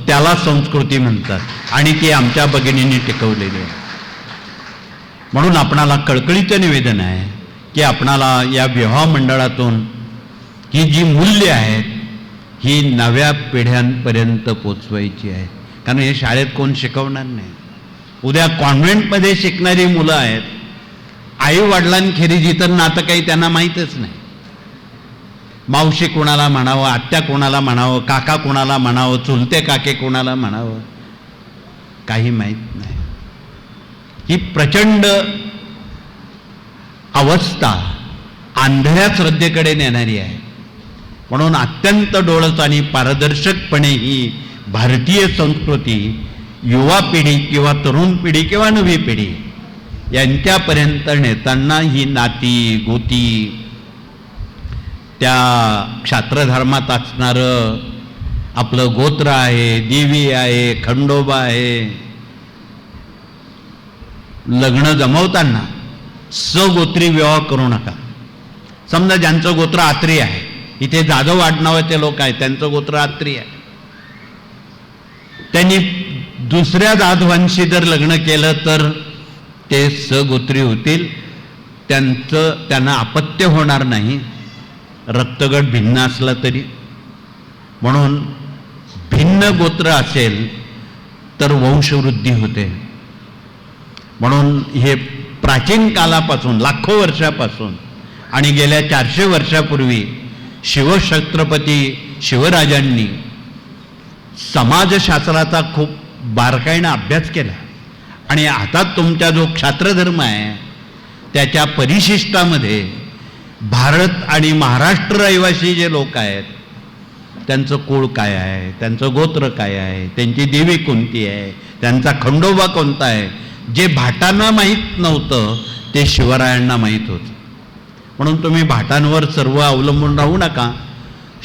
त्याला संस्कृती म्हणतात. आणि ती आमच्या भगिनींनी टिकवलेली आहे. म्हणून आपणाला कळकळीचं निवेदन आहे की आपणाला या विवाह मंडळातून ही जी मूल्य आहेत ही नव्या पिढ्यांपर्यंत पोचवायची आहे. कारण हे शाळेत कोण शिकवणार नाही. उद्या कॉन्व्हेंटमध्ये शिकणारी मुलं आहेत, आई वडिलांखेरीज इतर नातं काही त्यांना माहीतच नाही. मावशी कोणाला म्हणावं, आत्या कोणाला म्हणावं, काका कोणाला म्हणावं, चुलते काके कोणाला म्हणावं, काही माहीत नाही. ही प्रचंड अवस्था आंधळ्या श्रद्धेकडे नेणारी आहे. म्हणून अत्यंत डोळस आणि पारदर्शकपणे ही भारतीय संस्कृती युवा पिढी किंवा तरुण पिढी किंवा नवी पिढी यांच्यापर्यंत नेताना ही नाती गोती, त्या क्षात्रधर्मात असणारं आपलं गोत्र आहे, देवी आहे, खंडोबा आहे, लग्न जमवताना सगोत्री विवाह करू नका. समजा ज्यांचं गोत्र आत्री आहे, इथे जाधव आडनावाचे लोक आहेत, त्यांचं गोत्र आत्री आहे, त्यांनी दुसऱ्या जाधवांशी जर लग्न केलं तर ते सगोत्री होतील, त्यांना अपत्य होणार नाही, रक्तगट भिन्न असला तरी. म्हणून भिन्न गोत्र असेल तर वंशवृद्धी होते. म्हणून हे प्राचीन कालापासून, लाखो वर्षापासून आणि गेल्या 400 वर्षापूर्वी शिवछत्रपती शिवराजांनी समाजशास्त्राचा खूप बारकाईनं अभ्यास केला. आणि आता तुमचा जो क्षात्रधर्म आहे त्याच्या परिशिष्टामध्ये भारत आणि महाराष्ट्र रहिवासी जे लोक आहेत त्यांचं कुळ काय आहे, त्यांचं गोत्र काय आहे, त्यांची देवी कोणती आहे, त्यांचा खंडोबा कोणता आहे, जे भाटांना माहीत नव्हतं ते शिवरायांना माहीत होतं. म्हणून तुम्ही भाटांवर सर्व अवलंबून राहू नका.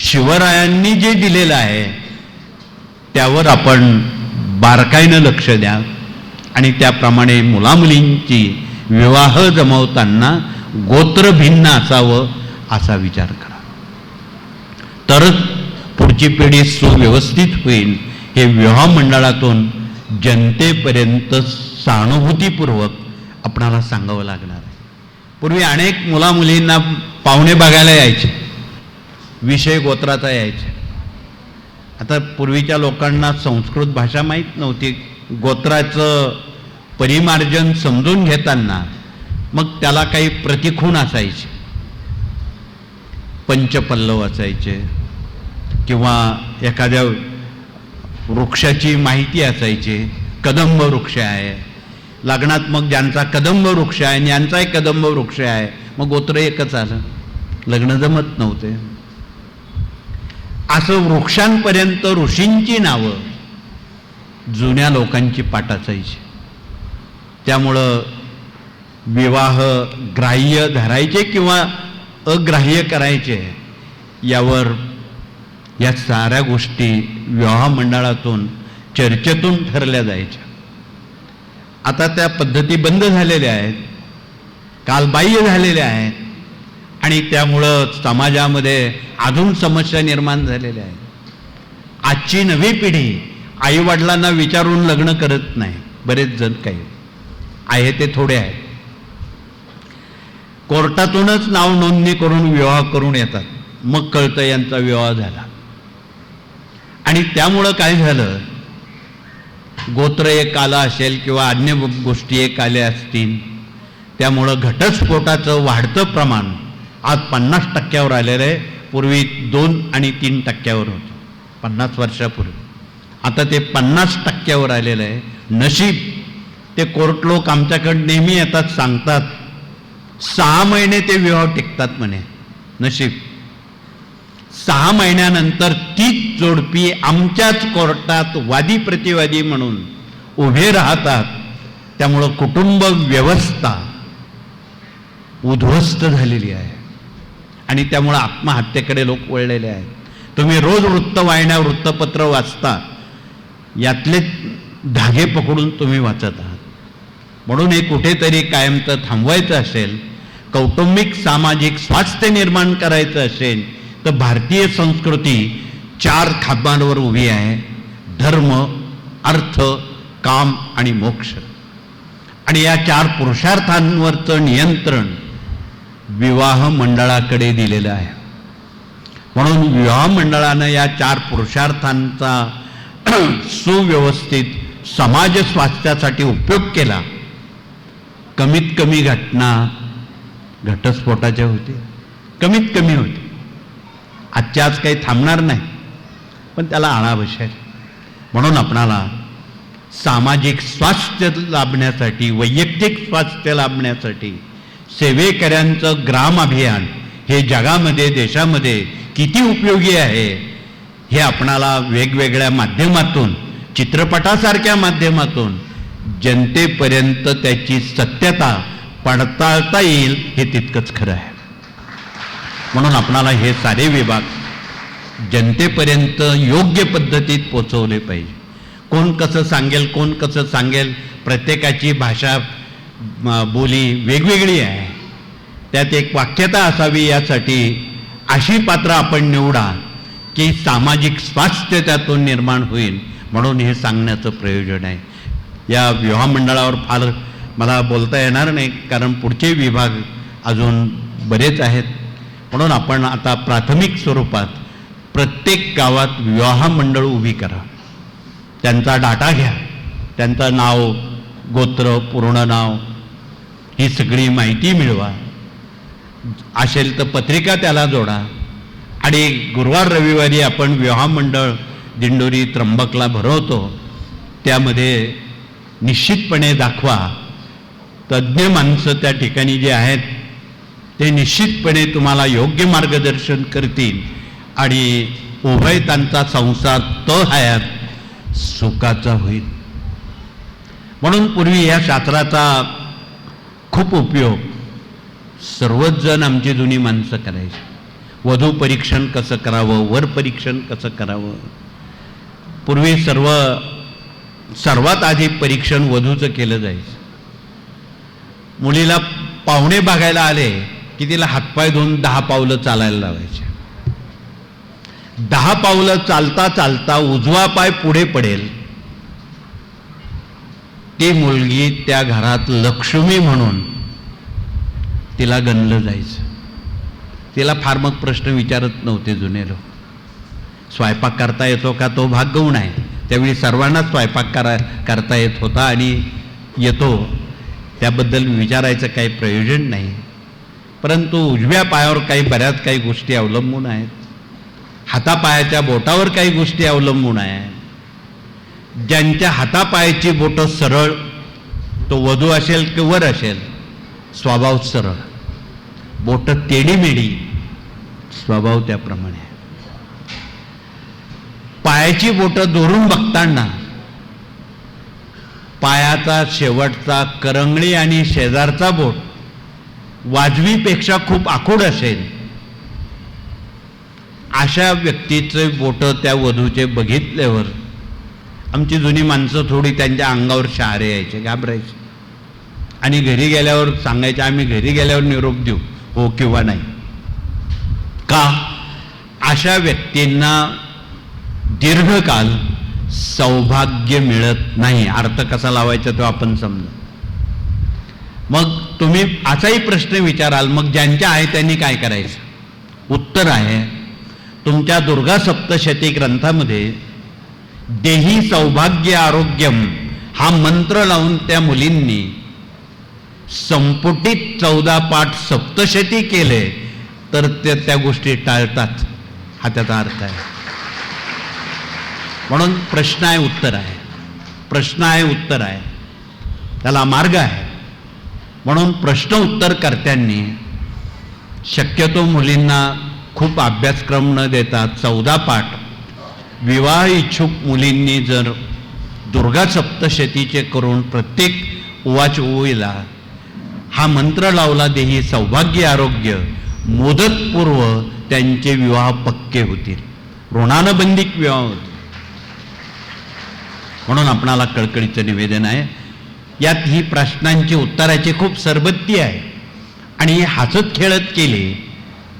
शिवरायांनी जे दिलेलं आहे त्यावर आपण बारकाईनं लक्ष द्या आणि त्याप्रमाणे मुलामुलींची विवाह जमवताना गोत्र भिन्न असावं असा विचार करा. तरच पुढची पिढी सुव्यवस्थित होईल. हे विवाह मंडळातून जनतेपर्यंत सहानुभूतीपूर्वक आपणाला सांगावं लागणार आहे. पूर्वी अनेक मुलामुलींना पाहुणे बघायला यायचे, विषय गोत्राचा यायचे. आता पूर्वीच्या लोकांना संस्कृत भाषा माहीत नव्हती. गोत्राचं परिमार्जन समजून घेताना मग त्याला काही प्रतिखूण असायचे, पंचपल्लव असायचे किंवा एखाद्या वृक्षाची माहिती असायची, कदंब वृक्ष आहे, लग्नात मग ज्यांचा कदंब वृक्ष आहे ज्यांचाही कदंब वृक्ष आहे, मग गोत्र एकच आलं, लग्न जमत नव्हते. असं वृक्षांपर्यंत ऋषींची नावं जुन्या लोकांची पाठ असायची. त्यामुळं विवाह ग्राह्य धरायचे किंवा अग्राह्य करायचे यावर या साऱ्या गोष्टी विवाह मंडळातून चर्चेतून ठरल्या जायच्या. आता त्या पद्धती बंद झालेल्या आहेत, कालबाह्य झालेल्या आहेत आणि त्यामुळं समाजामध्ये अजून समस्या निर्माण झालेल्या आहेत. आजची नवी पिढी आईवडिलांना विचारून लग्न करत नाही. बरेच जण काही आहे ते थोडे आहेत, कोर्टातूनच नाव नोंदणी करून विवाह करून येतात, मग कळतं यांचा विवाह झाला. आणि त्यामुळं काय झालं, गोत्र एक आलं असेल किंवा अन्य गोष्टी एक आल्या असतील, त्यामुळं घटस्फोटाचं वाढतं प्रमाण आज 50% आलेलं आहे. पूर्वी 2 आणि 3% होतं 50 वर्षापूर्वी, आता ते 50% आलेलं आहे. नशीब ते कोर्ट लोक आमच्याकडे नेहमी येतात, सांगतात 6 महिने ते विवाह टिकतात म्हणे. नशीब 6 महिन्यानंतर तीच जोडपी आमच्याच कोर्टात वादी प्रतिवादी म्हणून उभे राहतात. त्यामुळं कुटुंब व्यवस्था उद्ध्वस्त झालेली आहे आणि त्यामुळं आत्महत्येकडे लोक वळलेले आहेत. तुम्ही रोज वृत्तवाहिन्या वृत्तपत्र वाचता, यातले धागे पकडून तुम्ही वाचत आहात. म्हणून हे कुठेतरी कायमचं थांबवायचं असेल, कौटुंबिक सामाजिक स्वास्थ्य निर्माण करायचं असेल, तर भारतीय संस्कृती 4 खांबांवर उभी आहे: धर्म, अर्थ, काम आणि मोक्ष. आणि या 4 पुरुषार्थांवरचं नियंत्रण विवाह मंडळाकडे दिलेलं आहे. म्हणून विवाह मंडळानं या 4 पुरुषार्थांचा सुव्यवस्थित समाज स्वास्थ्यासाठी उपयोग केला. कमीत कमी घटना घटस्फोटाच्या होती, कमीत कमी होती. आजच्या आज काही थांबणार नाही, पण त्याला आळा बसेल. म्हणून आपणाला सामाजिक स्वास्थ्य लाभण्यासाठी, वैयक्तिक स्वास्थ्य लाभण्यासाठी सेवेकऱ्यांचं ग्राम अभियान हे जगामध्ये देशामध्ये किती उपयोगी आहे हे आपणाला वेगवेगळ्या माध्यमातून, चित्रपटासारख्या माध्यमातून जनतेपर्यंत त्याची सत्यता पडताळता येईल हे तितकंच खरं आहे. म्हणून आपणाला हे सारे विभाग जनतेपर्यंत योग्य पद्धतीत पोचवले पाहिजे. कोण कसं सांगेल, कोण कसं सांगेल, प्रत्येकाची भाषा बोली वेगवेगळी आहे. त्यात एक वाक्यता असावी, यासाठी अशी पात्र आपण निवडा की सामाजिक स्वास्थ्य त्यातून निर्माण होईल. म्हणून हे सांगण्याचं प्रयोजन आहे. या विवाह मंडळावर फार मला बोलता येणार नाही, कारण पुढचे विभाग अजून बरेच आहेत. म्हणून आपण आता प्राथमिक स्वरूपात प्रत्येक गावात विवाह मंडळ उभी करा, त्यांचा डाटा घ्या, त्यांचं नाव, गोत्र, पूर्ण नाव, ही सगळी माहिती मिळवा. असेल तर पत्रिका त्याला जोडा. आणि गुरुवार रविवारी आपण विवाह मंडळ दिंडोरी त्र्यंबकला भरवतो, त्यामध्ये निश्चितपणे दाखवा. तज्ज्ञ माणसं त्या ठिकाणी जे आहेत ते निश्चितपणे तुम्हाला योग्य मार्गदर्शन करतील आणि उभयतांचा संसार हयात सुखाचा होईल. म्हणून पूर्वी या शास्त्राचा खूप उपयोग सर्वच जण आमची जुनी माणसं करायची. वधू परीक्षण कसं करावं, वर परीक्षण कसं करावं. पूर्वी सर्वात आधी परीक्षण वधूचं केलं जायचं. मुलीला पाहुणे बघायला आले की तिला हातपाय धुवून 10 पावलं चालायला लावायचे. 10 पावलं चालता चालता उजवा पाय पुढे पडेल, ती मुलगी त्या घरात लक्ष्मी म्हणून तिला गणलं जायचं. तिला फार मग प्रश्न विचारत नव्हते जुने लोक. स्वयंपाक करता येतो का, तो भाग गौण आहे. त्यावेळी सर्वांनाच स्वयंपाक करता येत होता आणि येतो, त्याबद्दल विचारायचं काही प्रयोजन नाही. परंतु उजव्या पायावर बऱ्याच काही गोष्टी अवलंबून आहेत, हातापायाच्या बोटावर काही गोष्टी अवलंबून आहेत. ज्यांच्या हातापायाची बोटं सरळ तो वधू असेल की वर असेल, स्वभाव सरळ, बोट तेडीमेडी, स्वभाव त्याप्रमाणे. पायाची बोटं दुरून बघताना पायाचा शेवटचा करंगळी आणि शेजारचा बोट वाजवीपेक्षा खूप आखूड असेल, अशा व्यक्तीचे बोट त्या वधूचे बघितल्यावर आमची जुनी माणसं थोडी त्यांच्या अंगावर शहारे यायचे, घाबरायचे आणि घरी गेल्यावर सांगायचे आम्ही घरी गेल्यावर निरोप देऊ, हो किंवा नाही. का? अशा व्यक्तींना दीर्घकाल सौभाग्य मिळत नाही. अर्थ कसा लावायचा तो आपण समजा. मग तुम्ही असाही प्रश्न विचाराल, मग ज्यांच्या आहे त्यांनी काय करायचं? उत्तर आहे, तुमच्या दुर्गा सप्तशती ग्रंथामध्ये देही सौभाग्य आरोग्यम हा मंत्र लावून त्या मुलींनी संपुटित 14 पाठ सप्तशती केले तर त्या गोष्टी टाळतात, हा त्याचा अर्थ आहे. म्हणून प्रश्न आहे उत्तर आहे, प्रश्न आहे उत्तर आहे, त्याला मार्ग आहे. म्हणून प्रश्न उत्तर कर्त्यांनी शक्यतो मुलींना खूप अभ्यासक्रम न देता 14 पाठ विवाह इच्छुक मुलींनी जर दुर्गा सप्तशतीचे करून प्रत्येक उवाच ओवीला हा मंत्र लावला, देही सौभाग्य आरोग्य, मुदतपूर्व त्यांचे विवाह पक्के होतील, ऋणानुबंधिक विवाह होतील. म्हणून आपणाला कळकळीचं निवेदन आहे, यात ही प्रश्नांची उत्तराची खूप सरबत्ती आहे आणि हसत खेळत केली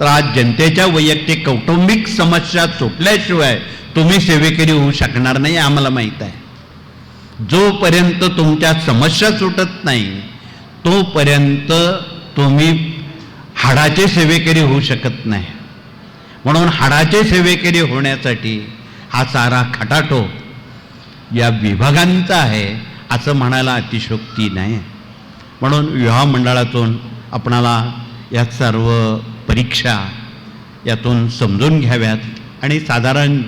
तर आज जनतेच्या वैयक्तिक कौटुंबिक समस्या सुटल्याशिवाय तुम्ही सेवेकरी होऊ शकणार नाही, आम्हाला माहीत आहे. जोपर्यंत तुमच्या समस्या सुटत नाही तोपर्यंत तुम्ही हाडाचे सेवेकरी होऊ शकत नाही. म्हणून हाडाचे सेवेकरी होण्यासाठी हा सारा खटाटोप या विभागांचा आहे असं म्हणायला अतिशयोक्ती नाही. म्हणून विवाह मंडळातून आपणाला या सर्व परीक्षा यातून समजून घ्याव्यात आणि साधारण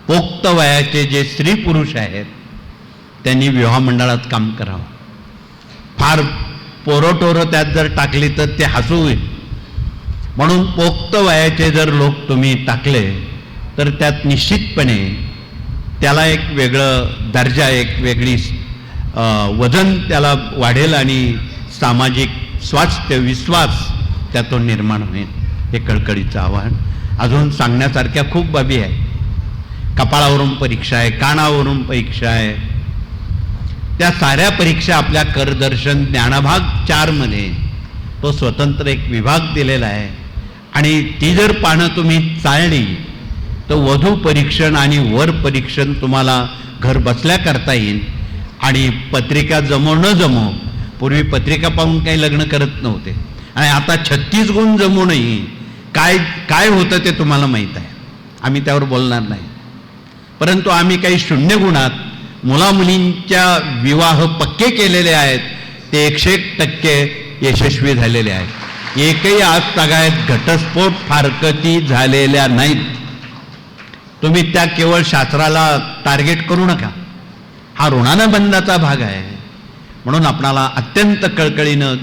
पोक्त वयाचे जे स्त्री पुरुष आहेत त्यांनी विवाह मंडळात काम करावं. फार पोरोटोरं त्यात जर टाकली तर ते हसू होईल. म्हणून पोक्त वयाचे जर लोक तुम्ही टाकले तर त्यात निश्चितपणे त्याला एक वेगळं दर्जा, एक वेगळी वजन त्याला वाढेल आणि सामाजिक स्वास्थ्य विश्वास त्यातून निर्माण होईल. हे कळकळीचं आव्हान. अजून सांगण्यासारख्या खूप बाबी आहे. कपाळावरून परीक्षा आहे, कानावरून परीक्षा आहे. त्या साऱ्या परीक्षा आपल्या करदर्शन ज्ञानभाग 4 मध्ये तो स्वतंत्र एक विभाग दिलेला आहे आणि ती जर पानं तुम्ही चाळली तर वधू परीक्षण आणि वर परीक्षण तुम्हाला घर बसल्या करता येईल. आणि पत्रिका जमो न जमो, पूर्वी पत्रिका पाहून काही लग्न करत नव्हते आणि आता 36 गुण जमूनही काय काय होतं ते तुम्हाला माहीत आहे. आम्ही त्यावर बोलणार नाही, परंतु आम्ही काही 0 गुणात मुलामुलींच्या विवाह पक्के केलेले आहेत, ते 101% यशस्वी झालेले आहेत. एकही आज तागायत घटस्फोट फारकती झालेल्या नाहीत. तुम्ही त्या केवळ शास्त्राला टार्गेट करू नका, हा ऋणानुबंधाचा भाग आहे. म्हणून आपणाला अत्यंत कळकळीनं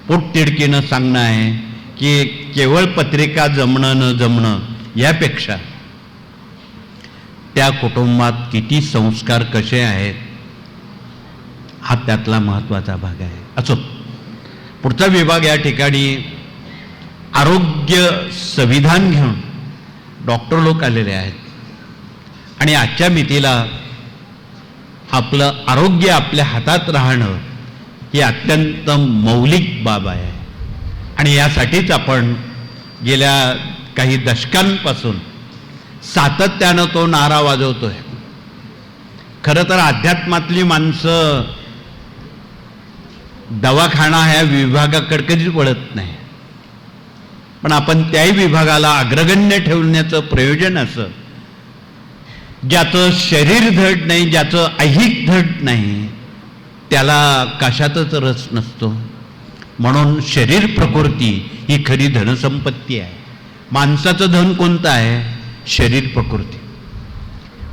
पोटतिडकीनं सांगणं आहे की केवळ पत्रिका जमणं न जमणं यापेक्षा त्या कुटुंबात किती संस्कार कसे आहेत हा त्यातला महत्त्वाचा भाग आहे. असो, पुढचा विभाग या ठिकाणी आरोग्य संविधान घेऊन डॉक्टर लोक आलेले आहेत आणि आजच्या मितीला आपलं आरोग्य आपल्या हातात राहणं ही अत्यंत मौलिक बाब आहे आणि यासाठीच आपण गेल्या काही दशकांपासून सातत्यानं तो नारा वाजवतोय. खरं तर अध्यात्मातली माणसं दवाखाना ह्या विभागाकडे कधीच वळत नाही, पण आपण त्याही विभागाला अग्रगण्य ठेवण्याचं प्रयोजन असं ज्याचं शरीर धड नाही, ज्याचं ऐहिक धड नाही, त्याला कशातच रस नसतो. म्हणून शरीर प्रकृती ही खरी धनसंपत्ती आहे. माणसाचं धन कोणतं आहे? शरीर प्रकृती.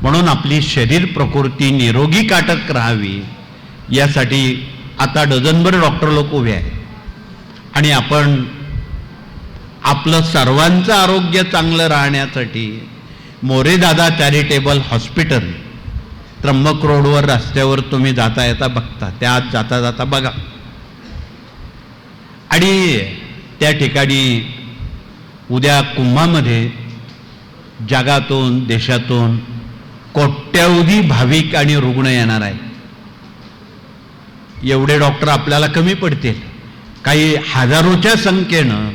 म्हणून आपली शरीर प्रकृती निरोगी काटक राहावी यासाठी आता डझनभर डॉक्टर लोक उभे आहेत आणि आपण आपलं सर्वांचं आरोग्य चांगलं राहण्यासाठी मोरेदादा चॅरिटेबल हॉस्पिटल त्र्यंबक रोडवर रस्त्यावर तुम्ही जाता येता बघता, त्या आत जाता जाता बघा. आणि त्या ठिकाणी उद्या कुंभामध्ये जगातून देशातून कोट्यावधी भाविक आणि रुग्ण येणार आहेत. एवढे डॉक्टर आपल्याला कमी पडतील. काही हजारोच्या संख्येनं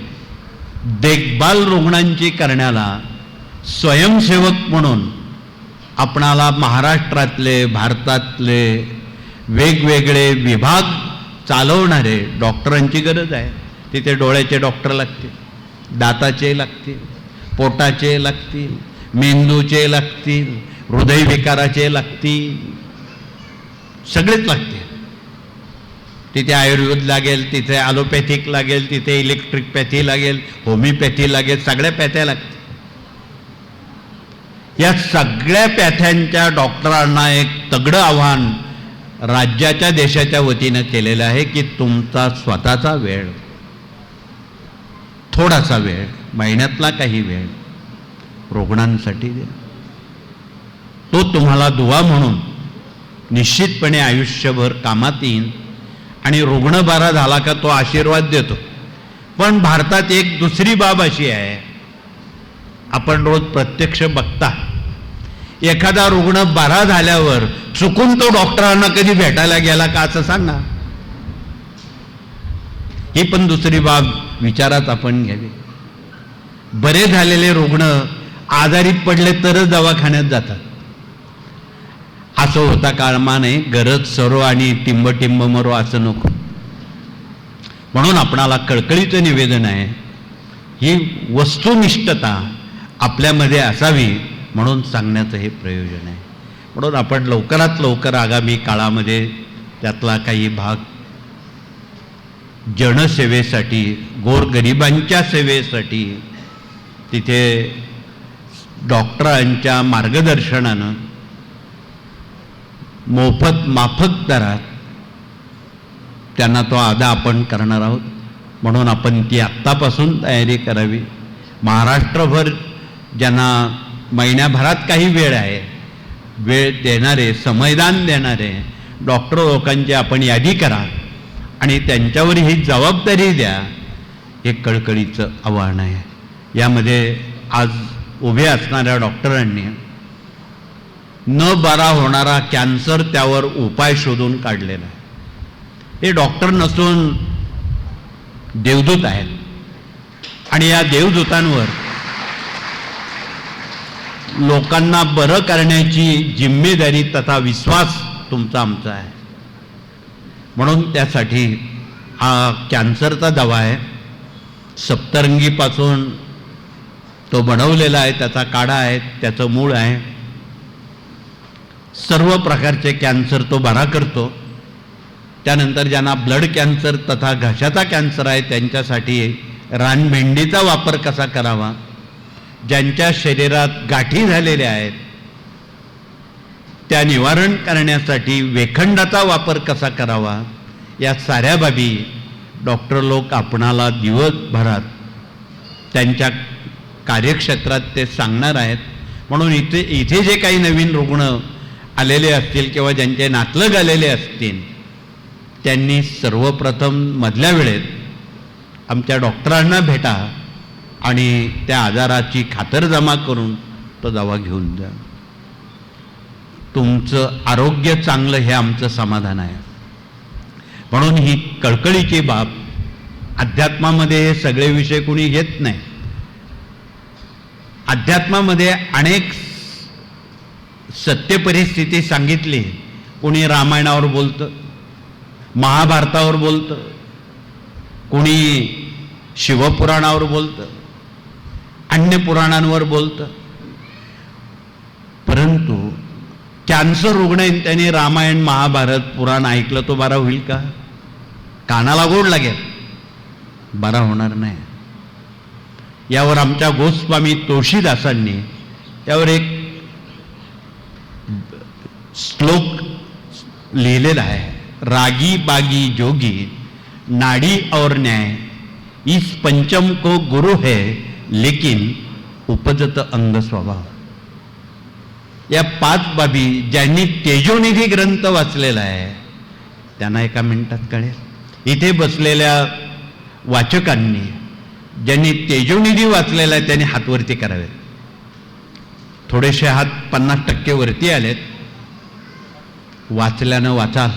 देखभाल रुग्णांची करण्याला स्वयंसेवक म्हणून आपणाला महाराष्ट्रातले भारतातले वेगवेगळे विभाग चालवणारे डॉक्टरांची गरज आहे. तिथे डोळ्याचे डॉक्टर लागतील, दाताचे लागतील, पोटाचे लागतील, मेंदूचे लागतील, हृदयविकाराचे लागतील, सगळेच लागतील. तिथे आयुर्वेद लागेल, तिथे ॲलोपॅथिक लागेल, तिथे इलेक्ट्रिक पॅथी लागेल, होमिओपॅथी लागेल, सगळ्या पॅथ्या लागतील. या सगळ्या पॅथ्यांच्या डॉक्टरांना एक तगडं आव्हान राज्याच्या देशाच्या वतीनं केलेलं आहे की तुमचा स्वतःचा वेळ, थोडासा वेळ, महिन्यातला काही वेळ रुग्णांसाठी द्या. तो तुम्हाला दुवा म्हणून निश्चितपणे आयुष्यभर कामात येईल आणि रुग्ण बरा झाला का तो आशीर्वाद देतो. पण भारतात एक दुसरी बाब अशी आहे, आपण रोज प्रत्यक्ष बघता, एखादा रुग्ण बरा झाल्यावर चुकून तो डॉक्टरांना कधी भेटायला गेला का असं सांगा. ही पण दुसरी बाब विचारात आपण घ्यावी. बरे झालेले रुग्ण आजारी पडले तरच दवाखान्यात जातात, असं होता कामा नये. गरज सरो आणि टिंब टिंब मरो असं नको. म्हणून आपणाला कळकळीचं निवेदन आहे, ही वस्तुनिष्ठता आपल्यामध्ये असावी म्हणून सांगण्याचं हे प्रयोजन आहे. म्हणून आपण लवकरात लवकर आगामी काळामध्ये त्यातला काही भाग जनसेवेसाठी, गोरगरिबांच्या सेवेसाठी तिथे डॉक्टरांच्या मार्गदर्शनानं मोफत माफक दरात त्यांना तो अदा आपण करणार आहोत. म्हणून आपण ती आत्तापासून तयारी करावी. महाराष्ट्रभर ज्यांना महिन्याभरात काही वेळ आहे, वेळ देणारे, समयदान देणारे डॉक्टर लोकांची आपण यादी करा आणि त्यांच्यावर ही जबाबदारी द्या. हे कळकळीचं आव्हान आहे. यामध्ये आज उभे असणाऱ्या डॉक्टरांनी न बरा होणारा कॅन्सर त्यावर उपाय शोधून काढलेला आहे. हे डॉक्टर नसून देवदूत आहेत आणि या देवदूतांवर लोकांना बरं करण्याची जिम्मेदारी तथा विश्वास तुमचा आमचा आहे. म्हणून त्यासाठी हा कॅन्सरचा दवा आहे. सप्तरंगीपासून तो बनवलेला आहे, त्याचा काढा आहे, त्याचं मूळ आहे. सर्व प्रकारचे कॅन्सर तो बरा करतो. त्यानंतर ज्यांना ब्लड कॅन्सर तथा घशाचा कॅन्सर आहे त्यांच्यासाठी रानभेंडीचा वापर कसा करावा, ज्यांच्या शरीरात गाठी झालेल्या आहेत त्या निवारण करण्यासाठी वेखंडाचा वापर कसा करावा, या साऱ्या बाबी डॉक्टर लोक आपणाला दिवसभरात त्यांच्या कार्यक्षेत्रात ते सांगणार आहेत. म्हणून इथे जे काही नवीन रुग्ण आलेले असतील किंवा ज्यांचे नातलग आलेले असतील त्यांनी सर्वप्रथम मधल्या वेळेत आमच्या डॉक्टरांना भेटा आणि त्या आजाराची खातरजमा करून तो दवा घेऊन जा. तुमचं आरोग्य चांगलं हे आमचं समाधान आहे. म्हणून ही कळकळीची बाब. अध्यात्मामध्ये हे सगळे विषय कुणी घेत नाही. अध्यात्मामध्ये अनेक सत्य परिस्थिती सांगितली. कुणी रामायणावर बोलतं, महाभारतावर बोलतं, कुणी शिवपुराणावर बोलतं, अन्य पुराणांवर बोलतं. परंतु कॅन्सर रुग्ण आहे त्यांनी रामायण महाभारत पुराण ऐकलं तो बरा होईल का? कानाला गोड लागेल, बरा होणार नाही. यावर आमच्या गोस्वामी तुळशीदासांनी यावर एक श्लोक लिहिलेला आहे. रागी बागी जोगी, नाड़ी और न्याय, इस पंचम को गुरु है लेकिन उपजत अंग स्वभाव. या 5 बाबी ज्यांनी तेजोनिधी ग्रंथ वाचलेला आहे त्यांना एका मिनिटात कळेल. इथे बसलेल्या वाचकांनी ज्यांनी तेजोनिधी वाचलेला आहे त्यांनी हातवरती करावेत. थोडेसे हात 50% वरती आलेत. वाचल्यानं वाचाल.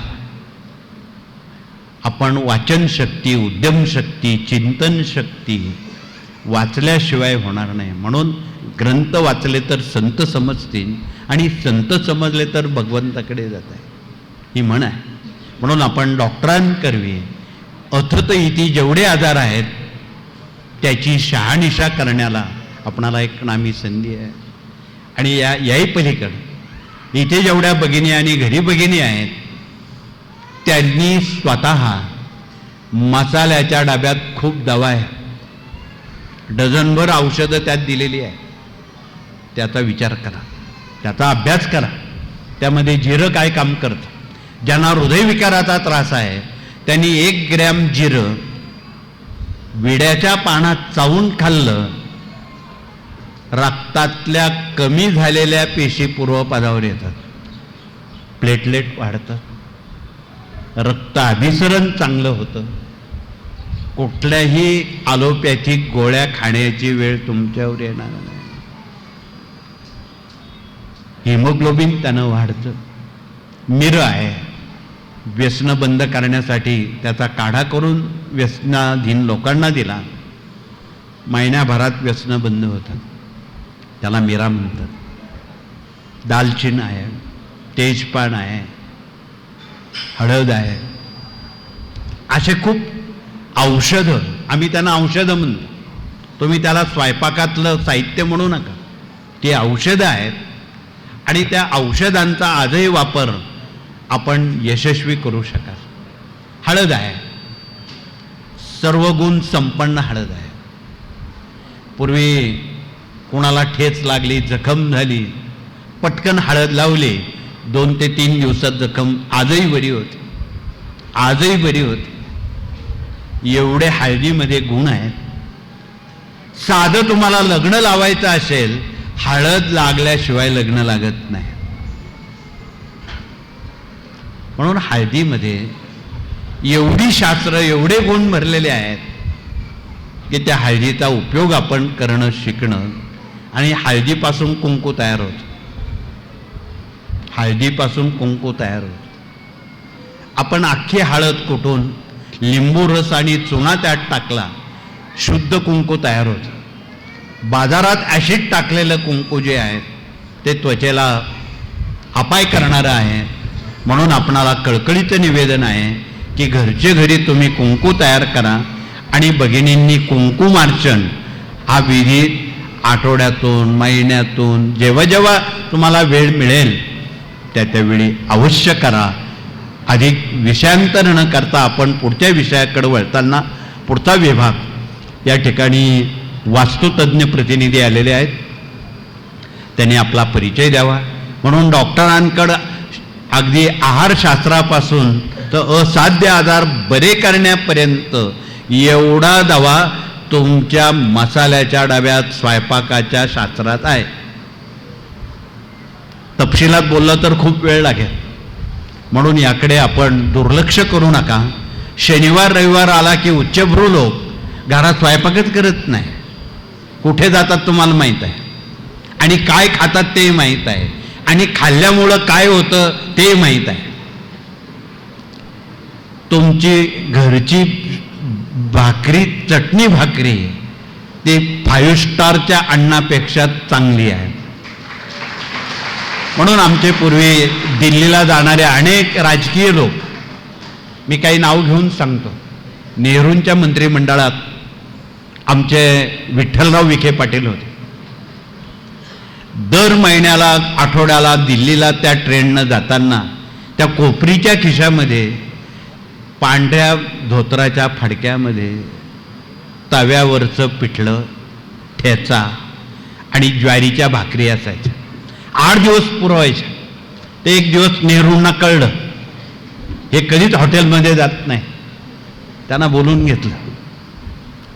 आपण वाचन शक्ती, उद्यम शक्ती, चिंतन शक्ती वाचल्याशिवाय होणार नाही. म्हणून ग्रंथ वाचले तर संत समजतील आणि संत समजले तर भगवंताकडे जात आहे, ही म्हण आहे. म्हणून आपण डॉक्टरांकरवी अथत इथे जेवढे आजार आहेत त्याची शहानिशा करण्याला आपणाला एक नामी संधी आहे. आणि याही पलीकडे इथे जेवढ्या भगिनी आणि घरी भगिनी आहेत त्यांनी स्वतः मसाल्याच्या डब्यात खूप दवा आहे, डझनभर औषधं त्यात दिलेली आहे. त्याचा विचार करा, त्याचा अभ्यास करा. त्यामध्ये जिरं काय काम करतं. ज्यांना हृदयविकाराचा त्रास आहे त्यांनी 1 ग्रॅम जिरं विड्याच्या पानात चावून खाल्लं, रक्तातल्या कमी झालेल्या पेशी पूर्वपदावर येतात, प्लेटलेट वाढतात, रक्त अभिसरण चांगलं होतं. कुठल्याही ॲलोपॅथिक गोळ्या खाण्याची वेळ तुमच्यावर येणार नाही. हिमोग्लोबिन त्यानं वाढतं. मिरं आहे, व्यसनं बंद करण्यासाठी त्याचा काढा करून व्यसनाधीन लोकांना दिला, महिन्याभरात व्यसनं बंद होतात. त्याला मिरा म्हणतात. दालचिन आहे, तेजपान आहे, हळद आहे, असे खूप औषधं, आम्ही त्यांना औषधं म्हणतो. तुम्ही त्याला स्वयंपाकातलं साहित्य म्हणू नका, ती औषधं आहेत. आणि त्या औषधांचा आजही वापर आपण यशस्वी करू शकाल. हळद आहे, सर्व गुण संपन्न हळद आहे. पूर्वी कोणाला ठेच लागली, जखम झाली, पटकन हळद लावली, 2 ते 3 दिवसात जखम आजही बरी होती, आजही बरी होती. एवढे हळदीमध्ये गुण आहेत. साधं तुम्हाला लग्न लावायचं असेल, हळद लागल्याशिवाय लग्न लागत नाही. म्हणून हळदीमध्ये एवढी शास्त्र, एवढे गुण भरलेले आहेत की त्या हळदीचा उपयोग आपण करणं शिकणं. आणि हळदीपासून कुंकू तयार होतं, हळदीपासून कुंकू तयार होतं. आपण अख्खी हळद कुटून लिंबू रस आणि चुना त्यात टाकला, शुद्ध कुंकू तयार होतं. बाजारात ॲसिड टाकलेलं कुंकू जे आहे ते त्वचेला अपाय करणारं आहे. म्हणून आपणाला कळकळीचं निवेदन आहे की घरचे घरी तुम्ही कुंकू तयार करा. आणि भगिनींनी कुंकुमार्चन हा विधी आठवड्यातून, महिन्यातून, जेव्हा जेव्हा तुम्हाला वेळ मिळेल त्यावेळी अवश्य करा. अधिक विषयांतर न करता आपण पुढच्या विषयाकडे वळताना पुढचा विभाग, या ठिकाणी वास्तुतज्ञ प्रतिनिधी आलेले आहेत, त्यांनी आपला परिचय द्यावा. म्हणून डॉक्टरांकडं अगदी आहारशास्त्रापासून तर असाध्य आजार बरे करण्यापर्यंत एवढा दवा तुमच्या मसाल्याच्या डब्यात, स्वयंपाकाच्या शास्त्रात आहे. तपशिलात बोललं तर खूप वेळ लागेल, म्हणून याकडे आपण दुर्लक्ष करू नका. शनिवार रविवार आला की उच्चभ्रू लोक घरात स्वयंपाकच करत नाही. कुठे जातात तुम्हाला माहीत आहे, आणि काय खातात ते माहीत आहे, आणि खाल्ल्यामुळं काय होतं ते माहीत आहे. तुमची घरची भाकरी, चटणी भाकरी ती 5 स्टारच्या अन्नापेक्षा चांगली आहे. म्हणून आमचे पूर्वी दिल्लीला जाणारे अनेक राजकीय लोक, मी काही नाव घेऊन सांगतो, नेहरूंच्या मंत्रिमंडळात आमचे विठ्ठलराव विखे पाटील होते. दर महिन्याला, आठवड्याला दिल्लीला त्या ट्रेननं जाताना त्या कोपरीच्या खिशामध्ये, पांढऱ्या धोतराच्या फडक्यामध्ये तव्यावरचं पिठलं, ठेचा आणि ज्वारीच्या भाकरी असायच्या. 8 दिवस पुरवायच्या. ते एक दिवस नेहरूंना कळलं, हे कधीच हॉटेलमध्ये जात नाही. त्यांना बोलून घेतलं,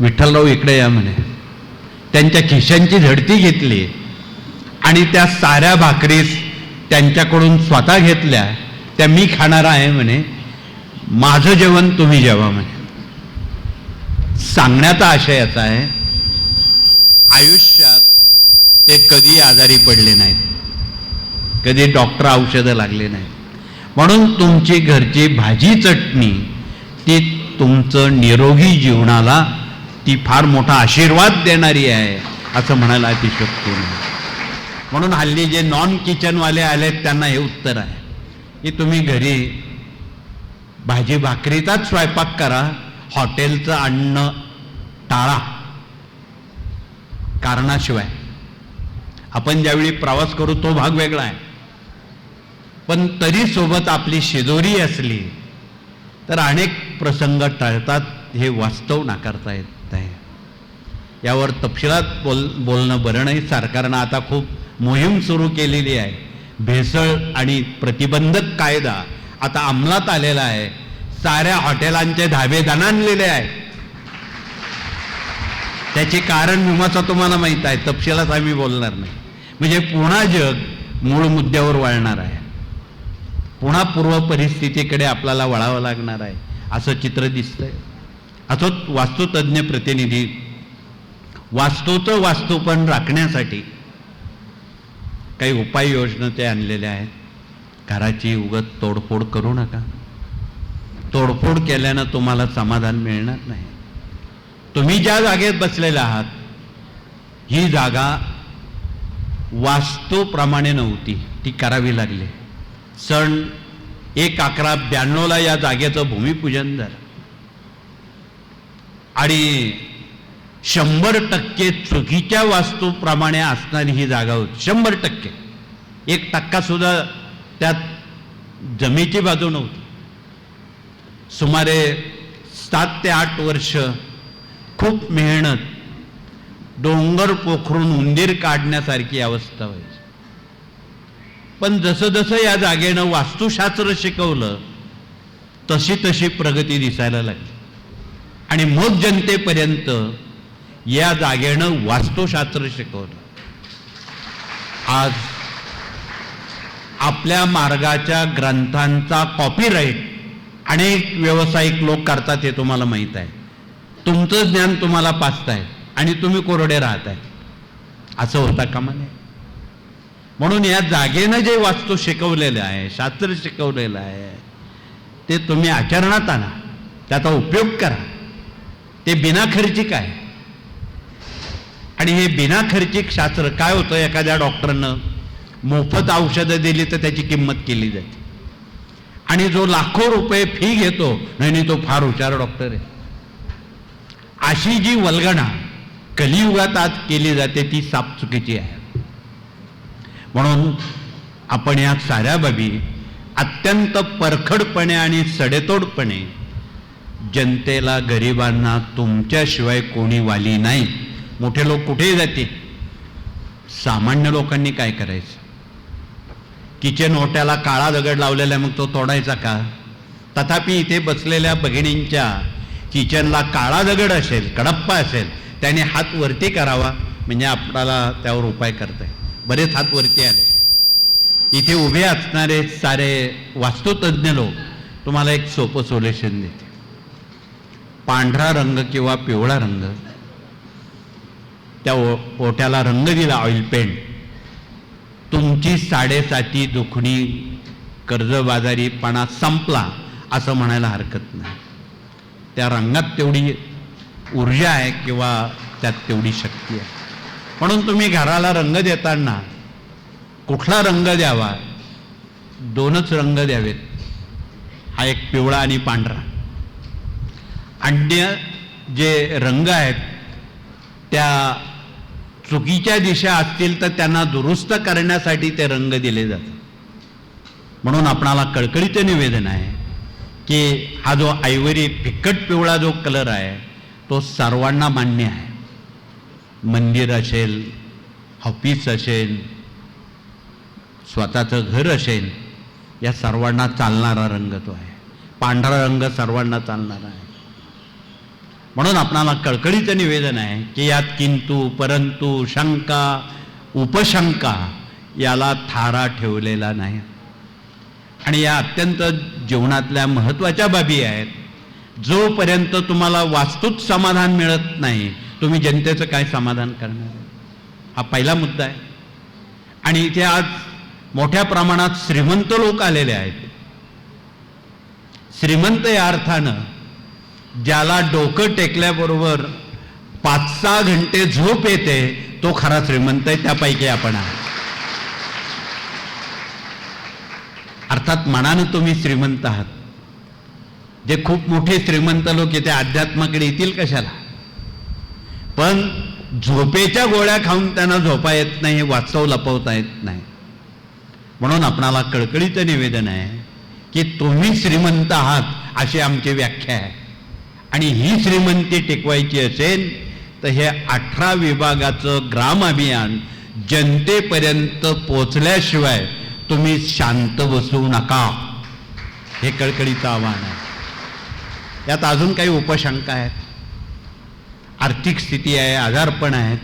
विठ्ठलराव इकडे या म्हणे. त्यांच्या खिशांची झडती घेतली आणि त्या साऱ्या भाकरीस त्यांच्याकडून स्वतः घेतल्या. त्या मी खाणार आहे म्हणे, माझं जेवण तुम्ही जेवा म्हणे. सांगण्याचा आशय याचा आहे, आयुष्यात ते कधी आजारी पडले नाहीत, कधी डॉक्टर औषधं लागले नाहीत. म्हणून तुमची घरची भाजी चटणी ती तुमचं निरोगी जीवनाला ती फार मोठा आशीर्वाद देणारी आहे असं म्हणायला अतिशयोक्ती नाही. म्हणून हल्ली जे नॉन किचनवाले आलेत त्यांना हे उत्तर आहे की तुम्ही घरी भाजी भाकरीचाच स्वयंपाक करा, हॉटेलचं अन्न टाळा. कारणाशिवाय आपण ज्यावेळी प्रवास करू तो भाग वेगळा आहे, पण तरी सोबत आपली शिदोरी असली तर अनेक प्रसंग टळतात. हे वास्तव नाकारता येत आहे. यावर तपशिलात बोलणं बरं नाही. सरकारनं आता खूप मोहीम सुरू केलेली आहे. भेसळ आणि प्रतिबंधक कायदा आता अंमलात आलेला आहे. साऱ्या हॉटेलांचे धाबे दणाणलेले आहे. त्याचे कारण मीमांसा तुम्हाला माहीत आहे, तपशिलात आम्ही बोलणार नाही. म्हणजे पुन्हा जग मूळ मुद्द्यावर वळणार आहे, पुन्हा पूर्व परिस्थितीकडे आपल्याला वळावं लागणार आहे असं चित्र दिसतंय. असं वास्तुतज्ञ प्रतिनिधी वास्तूचं वास्तूपण राखण्यासाठी काही उपाययोजना ते आणलेल्या आहेत. घराची उगत तोडफोड करू नका. तोडफोड केल्यानं तुम्हाला समाधान मिळणार नाही. तुम्ही ज्या जागेत बसलेले आहात ही जागा वास्तूप्रमाणे नव्हती, ती करावी लागली. सन 1/11/92 या जागेचं भूमिपूजन झालं आणि 100% चुकीच्या वास्तूप्रमाणे असणारी ही जागा होती. 100%, 1% सुद्धा त्यात जमेची बाजू नव्हती. सुमारे 7 ते 8 वर्ष खूप मेहनत, डोंगर पोखरून उंदीर काढण्यासारखी अवस्था व्हायची. पण जसं जसं या जागेनं वास्तुशास्त्र शिकवलं तशी तशी प्रगती दिसायला लागली आणि मग जनतेपर्यंत या जागेनं वास्तुशास्त्र शिकवलं. आज आपल्या मार्गाच्या ग्रंथांचा कॉपीराईट अनेक व्यावसायिक लोक करतात हे तुम्हाला माहीत आहे. तुमचं ज्ञान तुम्हाला पाचताय आणि तुम्ही कोरडे राहताय, असं होता कामा नये. म्हणून या जागेनं जे वास्तू शिकवलेलं आहे, शास्त्र शिकवलेलं आहे, ते तुम्ही आचरणात आणा, त्याचा उपयोग करा. ते बिनाखर्चिक आहे. आणि हे बिनाखर्चिक शास्त्र काय होतं, एखाद्या डॉक्टरनं मोफत औषधं दिली तर त्याची किंमत केली जाते आणि जो लाखो रुपये फी घेतो, नाही तो फार हुशार डॉक्टर आहे, अशी जी वल्गना कलियुगात आज केली जाते ती साप चुकीची आहे. म्हणून आपण या साऱ्या बाबी अत्यंत परखडपणे आणि सडेतोडपणे जनतेला, गरिबांना तुमच्याशिवाय कोणी वाली नाही. मोठे लोक कुठेही जातील, सामान्य लोकांनी काय करायचं? किचन ओट्याला काळा दगड लावलेला मग तो तोडायचा का? तथापि इथे बसलेल्या भगिनींच्या किचनला काळा दगड असेल, कडप्पा असेल, त्याने हात वरती करावा म्हणजे आपल्याला त्यावर उपाय करता येईल. बरेच हात वरती आले. इथे उभे असणारे सारे वास्तुतज्ञ लोक तुम्हाला एक सोपं सोल्युशन देते. पांढरा रंग किंवा पिवळा रंग, त्या ओट्याला रंग दिला ऑइल पेंट, तुमची 7.5 दुखणी कर्जबाजारीपणा संपला असं म्हणायला हरकत नाही. त्या रंगात तेवढी ऊर्जा आहे किंवा त्यात तेवढी शक्ती आहे. म्हणून तुम्ही घराला रंग देताना कुठला रंग द्यावा? 2च रंग द्यावेत, हा एक पिवळा आणि पांढरा. अन्य जे रंग आहेत त्या चुकीच्या दिशा असतील तर त्यांना दुरुस्त करण्यासाठी ते रंग दिले जातात. म्हणून आपणाला कळकळीचं निवेदन आहे की हा जो आयवरी फिक्कट पिवळा जो कलर आहे तो सर्वांना मान्य आहे. मंदिर असेल, ऑफिस असेल, स्वतःचं घर असेल, या सर्वांना चालणारा रंग तो आहे. पांढरा रंग सर्वांना चालणार आहे. म्हणून आपणाला कळकळीचं निवेदन आहे की यात किंतु परंतु शंका उपशंका याला थारा ठेवलेला नाही. आणि या अत्यंत जीवनातल्या महत्त्वाच्या बाबी आहेत. जोपर्यंत तुम्हाला वास्तूत समाधान मिळत नाही तुम्ही जनतेचं काय समाधान करणार, हा पहिला मुद्दा आहे. आणि इथे आज मोठ्या प्रमाणात श्रीमंत लोक आलेले आहेत. श्रीमंत या अर्थानं ज्याला डोकं टेकल्याबरोबर 5-6 घंटे झोप येते तो खरा श्रीमंत आहे. त्यापैकी आपण आहे. अर्थात मनानं तुम्ही श्रीमंत आहात. जे खूप मोठे श्रीमंत लोक येते अध्यात्माकडे येतील कशाला, पण झोपेच्या गोळ्या खाऊन त्यांना झोपा येत नाही, वास्तव लपवता येत नाही. म्हणून आपणाला कळकळीचं निवेदन आहे की तुम्ही श्रीमंत आहात अशी आमची व्याख्या आहे. आणि ही श्रीमंती टिकवायची असेल तर हे 18 विभागाचं ग्राम अभियान जनतेपर्यंत पोचल्याशिवाय तुम्ही शांत बसू नका, हे कळकळीचं आव्हान आहे. यात अजून काही उपशंका आहेत. आर्थिक स्थिती आहे, आजारपण आहेत,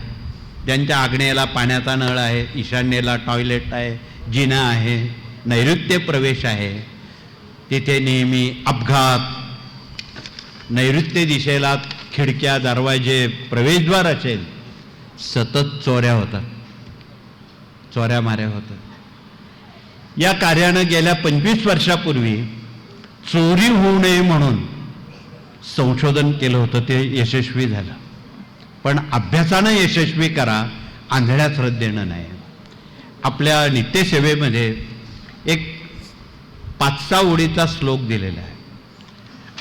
ज्यांच्या आग्नेयाला पाण्याचा नळ आहे, ईशान्येला टॉयलेट आहे, जिना आहे, नैऋत्य प्रवेश आहे, तिथे नेहमी अपघात, नैऋत्य दिशेला खिडक्या दरवाजे प्रवेशद्वार असेल, सतत चोऱ्या होतात, चोऱ्या माऱ्या होतात. या कार्यानं गेल्या 25 वर्षापूर्वी चोरी होऊ नये म्हणून संशोधन केलं होतं. ते यशस्वी झालं. पण अभ्यासानं यशस्वी करा, आंधळ्या श्रद्धेनं नाही. आपल्या नित्यसेवेमध्ये एक 5-6 ओळीचा श्लोक दिलेला आहे.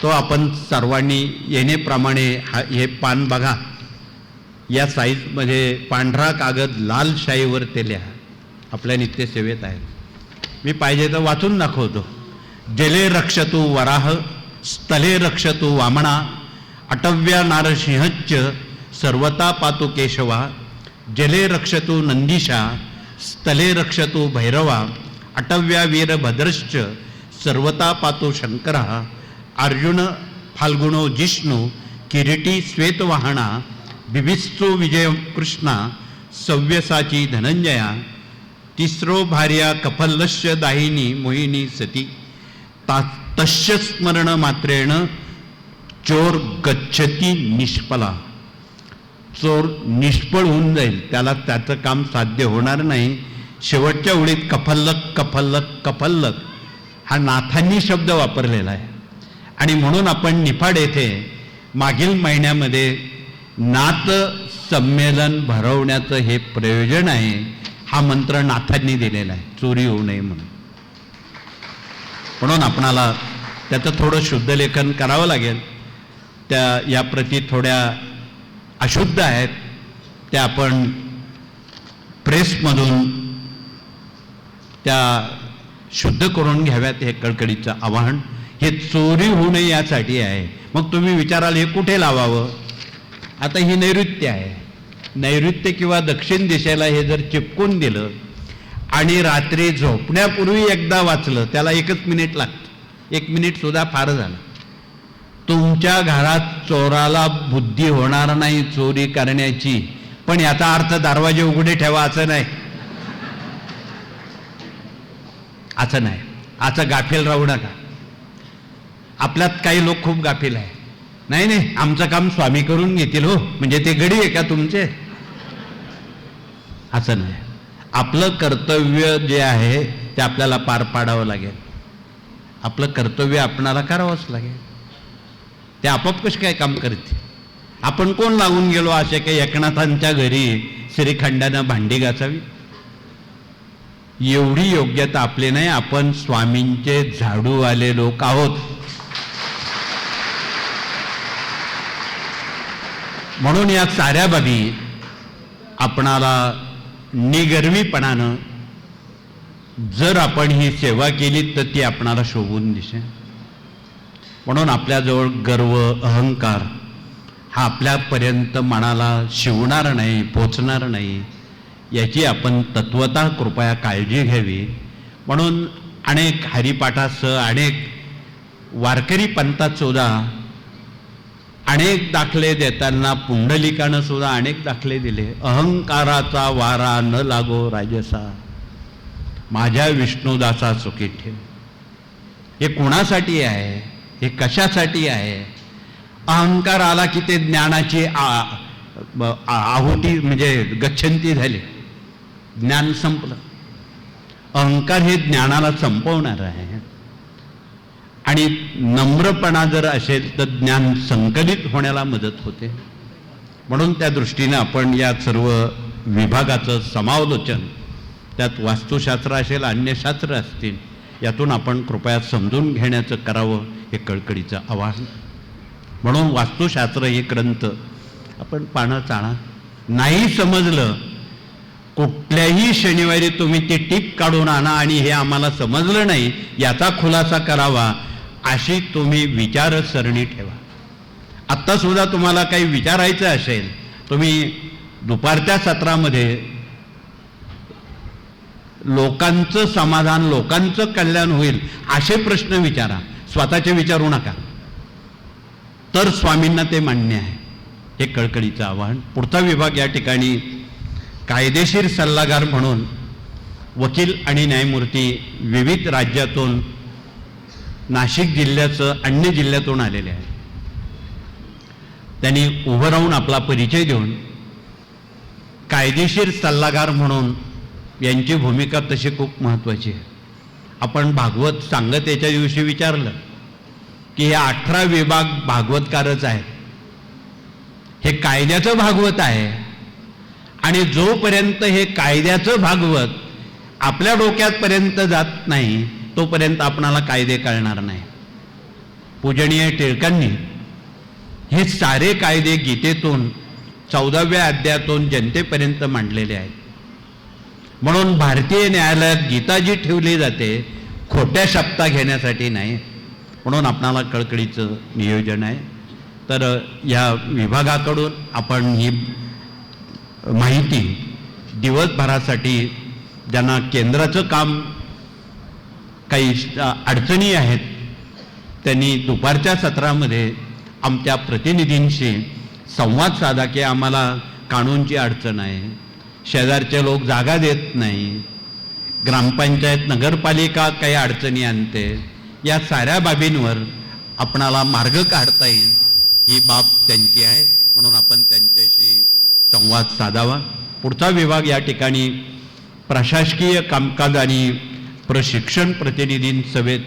तो आपण सर्वांनी येणेप्रमाणे हे पान बघा, या साईजमध्ये पांढरा कागद लाल शाईवर ते लिहा. आपल्या नित्यसेवेत आहे. मी पाहिजे तर वाचून दाखवतो. जले रक्षतु वराह स्थले रक्षतु वामना अटव्या नारसिंहच्च सर्वता पातु केशवा जले रक्षतु नंदीशा स्थले रक्षतु भैरवा अटव्या वीरभद्रश्च सर्वता पातु शंकरा अर्जुन फाल्गुनो जिष्णु किरीटी श्वेतवाहना बिभिस्तु विजय कृष्णा सव्यसाची धनंजया तिसरो भार्या कफल्लस्य दाहिनी मोहिनी सती तस्य स्मरण मात्रेण चोर गच्छती निष्फला. चोर निष्फळ होऊन जाईल, त्याला त्याचं काम साध्य होणार नाही. शेवटच्या ओळीत कफल्लक कफल्लक कफल्लक हा नाथांनी शब्द वापरलेला आहे. आणि म्हणून आपण निफाड येथे मागील महिन्यामध्ये नाथ संमेलन भरवण्याचं हे प्रयोजन आहे. हा मंत्र नाथांनी दिलेला आहे, चोरी होऊ नये म्हणून. म्हणून आपणाला त्याचं थोडं शुद्धलेखन करावं लागेल. या प्रती थोड्या अशुद्ध आहेत, त्या आपण प्रेसमधून त्या शुद्ध करून घ्याव्यात, हे कळकळीचं आवाहन. हे चोरी होऊ नये यासाठी आहे. मग तुम्ही विचाराल हे कुठे लावावं. आता ही नैऋत्य आहे. नैऋत्य किंवा दक्षिण दिशेला हे जर चिपकून दिलं आणि रात्री झोपण्यापूर्वी एकदा वाचलं, त्याला 1 मिनिट लागतं. 1 मिनिट सुद्धा फार झालं. तुमच्या घरात चोराला बुद्धी होणार नाही चोरी करण्याची, पण याचा अर्थ दरवाजे उघडे ठेवा असं नाही. असं नाही, असं गाफील राहू नका. आपल्यात काही लोक खूप गाफील आहे. नाही नाही, आमचं काम स्वामी करून घेतील हो, म्हणजे ते गडी आहे का तुमचे. असं नाही. आपलं कर्तव्य जे आहे ते आपल्याला पार पाडावं लागेल. आपलं कर्तव्य आपणाला करावंच लागेल. ते आपोआप कसे काय काम करते. आपण कोण लागून गेलो असे काही एकनाथांच्या घरी श्रीखंडानं भांडी घासावी, एवढी योग्यता आपली नाही. आपण स्वामींचे झाडू आले लोक आहोत. म्हणून या साऱ्या बाबी आपणाला निगर्वीपणानं जर आपण ही सेवा केली तर ती आपणाला शोभून दिसेल. म्हणून आपल्याजवळ गर्व अहंकार हा आपल्यापर्यंत मनाला शिवणार नाही, पोचणार नाही, याची आपण तत्वतः कृपया काळजी घ्यावी. म्हणून अनेक हरिपाठासह अनेक वारकरी पंथात सुद्धा अनेक दाखले देताना पुंडलिकानं सुद्धा अनेक दाखले दिले. अहंकाराचा वारा न लागो राजसा, माझ्या विष्णुदासा सुखी ठेव. हे कोणासाठी आहे? हे कशासाठी आहे? अहंकार आला की ते ज्ञानाची आहुती म्हणजे गच्छंती झाली, ज्ञान संपलं. अहंकार हे ज्ञानाला संपवणार आहे. आणि नम्रपणा जर असेल तर ज्ञान संकलित होण्याला मदत होते. म्हणून त्या दृष्टीनं आपण या सर्व विभागाचं समालोचन, त्यात वास्तुशास्त्र असेल, अन्य शास्त्र असतील, यातून आपण कृपया समजून घेण्याचं करावं, हे कळकळीचं आवाहन. म्हणून वास्तुशास्त्र हे ग्रंथ आपण पानं चाळा. नाही समजलं, कुठल्याही शनिवारी तुम्ही ते टीप काढून आणा आणि हे आम्हाला समजलं नाही याचा खुलासा करावा, अशी तुम्ही विचारसरणी ठेवा. आत्ता सुद्धा तुम्हाला काही विचारायचं असेल, तुम्ही दुपारच्या सत्रामध्ये लोकांचं समाधान, लोकांचं कल्याण होईल असे प्रश्न विचारा, स्वतःचे विचारू नका. तर स्वामींना ते मान्य आहे. हे कळकळीचं आवाहन. पुढचा विभाग या ठिकाणी कायदेशीर सल्लागार म्हणून वकील आणि न्यायमूर्ती विविध राज्यातून, नाशिक जिल्ह्याचं, अन्य जिल्ह्यातून आलेले आहेत. त्यांनी उभं राहून आपला परिचय देऊन कायदेशीर सल्लागार म्हणून यांची भूमिका तशी खूप महत्त्वाची आहे. आपण भागवत सांगतेच्या दिवशी विचारलं की हे 18 विभाग भागवतकारच आहेत. हे कायद्याचं भागवत आहे आणि जोपर्यंत हे कायद्याचं भागवत आपल्या डोक्यापर्यंत जात नाही तोपर्यंत आपणाला कायदे कळणार नाही. पूजनीय टिळकांनी हे सारे कायदे गीतेतून 14व्या अध्यायातून जनतेपर्यंत मांडलेले आहेत. म्हणून भारतीय न्यायालयात गीता जी ठेवली जाते खोट्या शब्दा घेण्यासाठी नाही. म्हणून आपणाला कळकळीचं नियोजन आहे. तर या विभागाकडून आपण ही माहिती दिवसभरासाठी, ज्यांना केंद्राचं काम काही अडचणी आहेत, त्यांनी दुपारच्या सत्रामध्ये आमच्या प्रतिनिधींशी संवाद साधा की आम्हाला कानूनची अडचण आहे, शेजारचे लोक जागा देत नाही, ग्रामपंचायत नगरपालिका काही अडचणी आणते, या साऱ्या बाबींवर आपणाला मार्ग काढता येईल ही बाब त्यांची आहे. म्हणून आपण त्यांच्याशी संवाद साधावा. पुढचा विभाग या ठिकाणी प्रशासकीय कामकाज आणि प्रशिक्षण प्रतिनिधींसवेत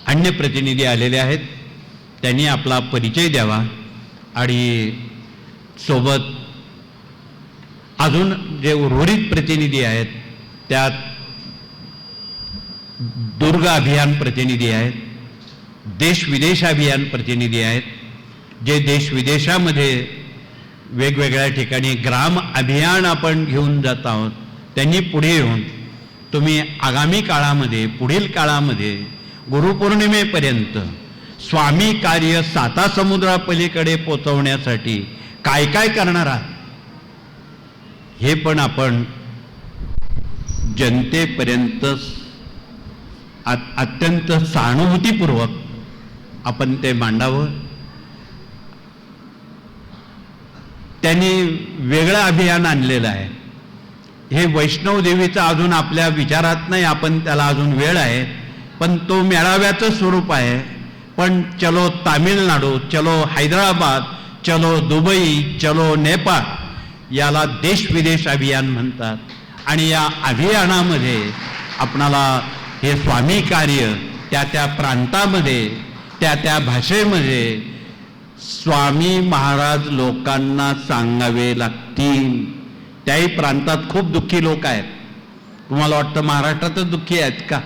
अन्य प्रतिनिधी आलेले आहेत. त्यांनी आपला परिचय द्यावा आणि सोबत अजून जे उर्वरित प्रतिनिधी आहेत त्यात दुर्ग अभियान प्रतिनिधी आहेत, देश विदेश अभियान प्रतिनिधी आहेत, जे देश विदेशामध्ये वेगवेगळ्या ठिकाणी ग्राम अभियान आपण घेऊन जात आहोत. त्यांनी पुढे येऊन तुम्ही आगामी काळामध्ये, पुढील काळामध्ये गुरुपौर्णिमेपर्यंत स्वामी कार्य 7 समुद्रापलीकडे पोचवण्यासाठी काय काय करणार आहात हे पण आपण जनतेपर्यंत अत्यंत सहानुभूतीपूर्वक आपण ते मांडावं. त्यांनी वेगळं अभियान आणलेलं आहे. हे वैष्णव देवीचं अजून आपल्या विचारात नाही, आपण त्याला अजून वेळ आहे, पण तो मेळाव्याचं स्वरूप आहे. पण चलो तामिळनाडू, चलो हैदराबाद, चलो दुबई, चलो नेपाळ, याला देश विदेश अभियान म्हणतात. आणि या अभियानामध्ये आपणाला हे स्वामी कार्य त्या त्या प्रांतामध्ये, त्या त्या भाषेमध्ये स्वामी महाराज लोकांना सांगावे लागतील. त्याही प्रांतात खूप दुःखी लोक आहेत. तुम्हाला वाटतं महाराष्ट्रातच दुःखी आहेत का?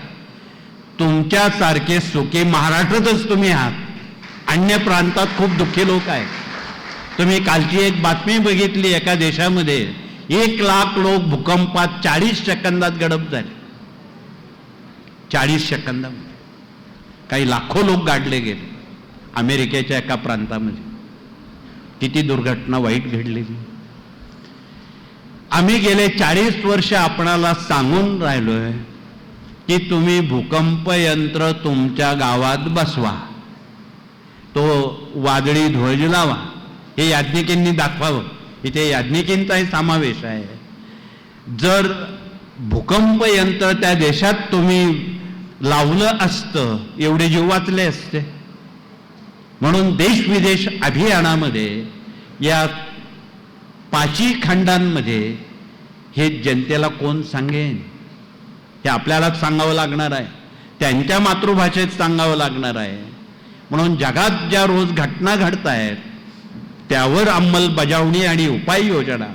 तुमच्यासारखे सुखी महाराष्ट्रातच तुम्ही आहात. अन्य प्रांतात खूप दुःखी लोक आहेत. तुम्ही कालची एक बातमी बघितली, एका देशामध्ये 1 लाख लोक भूकंपात 40 सेकंदात गडप झाले. 40 सेकंदामध्ये काही लाखो लोक गाडले गेले. अमेरिकेच्या एका प्रांतामध्ये किती दुर्घटना वाईट घडलेली. आम्ही गेले 40 वर्ष आपणाला सांगून राहिलोय की तुम्ही भूकंप यंत्र तुमच्या गावात बसवा, तो वादळी ध्वज लावा. हे याज्ञिकींनी दाखवावं. इथे याज्ञिकींचाही समावेश आहे. जर भूकंप यंत्र त्या देशात तुम्ही लावलं असतं, एवढे जीव वाचले असते. म्हणून देश विदेश अभियानामध्ये या 5 खंडांमध्ये हे जनतेला कोण सांगेन? हे आपल्यालाच सांगावं लागणार आहे, त्यांच्या मातृभाषेत सांगावं लागणार आहे. म्हणून जगात ज्या रोज घटना घडत आहेत त्यावर अंमलबजावणी आणि उपाययोजना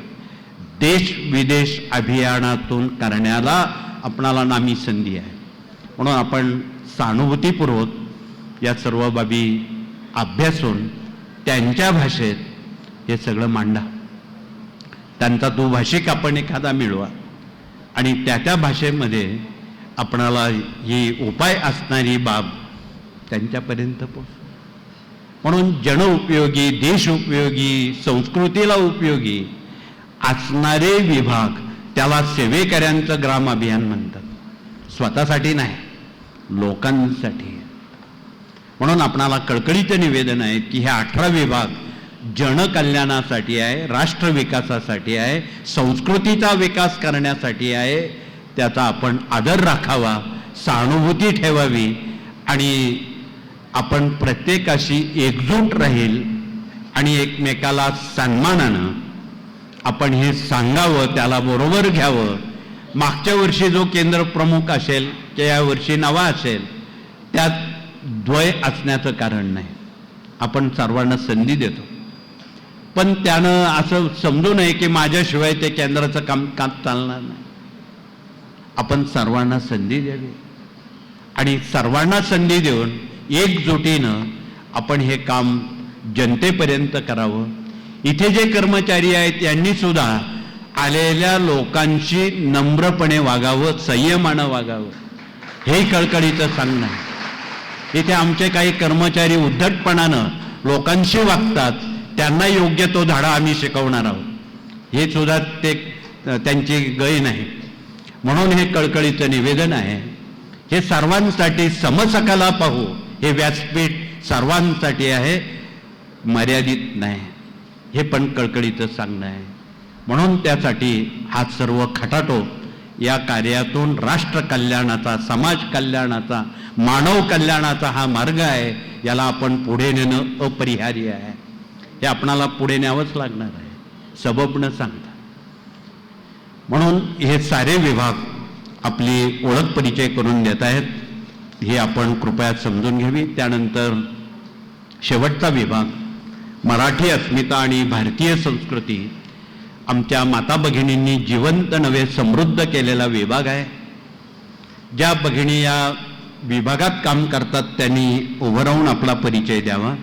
देश विदेश अभियानातून करण्याला आपणाला नामी संधी आहे. म्हणून आपण सहानुभूतीपूर्वक या सर्व बाबी अभ्यासून त्यांच्या भाषेत हे सगळं मांडा. त्यांचा तो भाषिक आपण एखादा मिळवा आणि त्या भाषेमध्ये आपणाला ही उपाय असणारी बाब त्यांच्यापर्यंत पोहोच. म्हणून जन उपयोगी, देश उपयोगी, संस्कृतीला उपयोगी असणारे विभाग त्याला सेवेकऱ्यांचं ग्राम अभियान म्हणतात. स्वतःसाठी नाही, लोकांसाठी. म्हणून आपणाला कळकळीचं निवेदन आहे की हे 18 विभाग जनकल्याणासाठी आहे, राष्ट्र विकासासाठी आहे, संस्कृतीचा विकास करण्यासाठी आहे. त्याचा आपण आदर राखावा, सहानुभूती ठेवावी आणि आपण प्रत्येकाशी एकजूट राहील आणि एकमेकाला सन्मानानं आपण हे सांगावं, त्याला बरोबर घ्यावं. मागच्या वर्षी जो केंद्र प्रमुख असेल किंवा या वर्षी नवा असेल त्यात द्वय असण्याचं कारण नाही. आपण सर्वांना संधी देतो, पण त्यानं असं समजू नये की माझ्याशिवाय ते केंद्राचं काम चालणार नाही. आपण सर्वांना संधी द्यावी आणि सर्वांना संधी देऊन एकजुटीनं आपण हे काम जनतेपर्यंत करावं. इथे जे कर्मचारी आहेत यांनी सुद्धा आलेल्या लोकांशी नम्रपणे वागावं, संयमानं वागावं, हे कळकळीचं सांगणं आहे. इथे आमचे काही कर्मचारी उद्धटपणानं लोकांशी वागतात, त्यांना योग्य तो धडा आम्ही शिकवणार आहोत, हे सुद्धा त्यांची गय नाही. म्हणून हे कळकळीचं निवेदन आहे. हे सर्वांसाठी समसकाला पाहू, हे व्यासपीठ सर्वांसाठी आहे, मर्यादित नाही, हे पण कळकळीचं सांगणं आहे. म्हणून त्यासाठी हा सर्व खटाटोप या कार्यातून राष्ट्र कल्याणाचा, समाज कल्याणाचा, मानव कल्याणाचा हा मार्ग आहे. याला आपण पुढे नेणं अपरिहार्य आहे. हे आपणाला पुढे न्यावंच लागणार आहे, सबब न सांगता. म्हणून हे सारे विभाग आपली ओळख परिचय करून देत आहेत, हे आपण कृपया समजून घ्यावी. त्यानंतर शेवटचा विभाग मराठी अस्मिता आणि भारतीय संस्कृती आमच्या माता भगिनींनी जिवंत नव्हे समृद्ध केलेला विभाग आहे. ज्या भगिनी या विभागात काम करतात त्यांनी उभं राहून आपला परिचय द्यावा.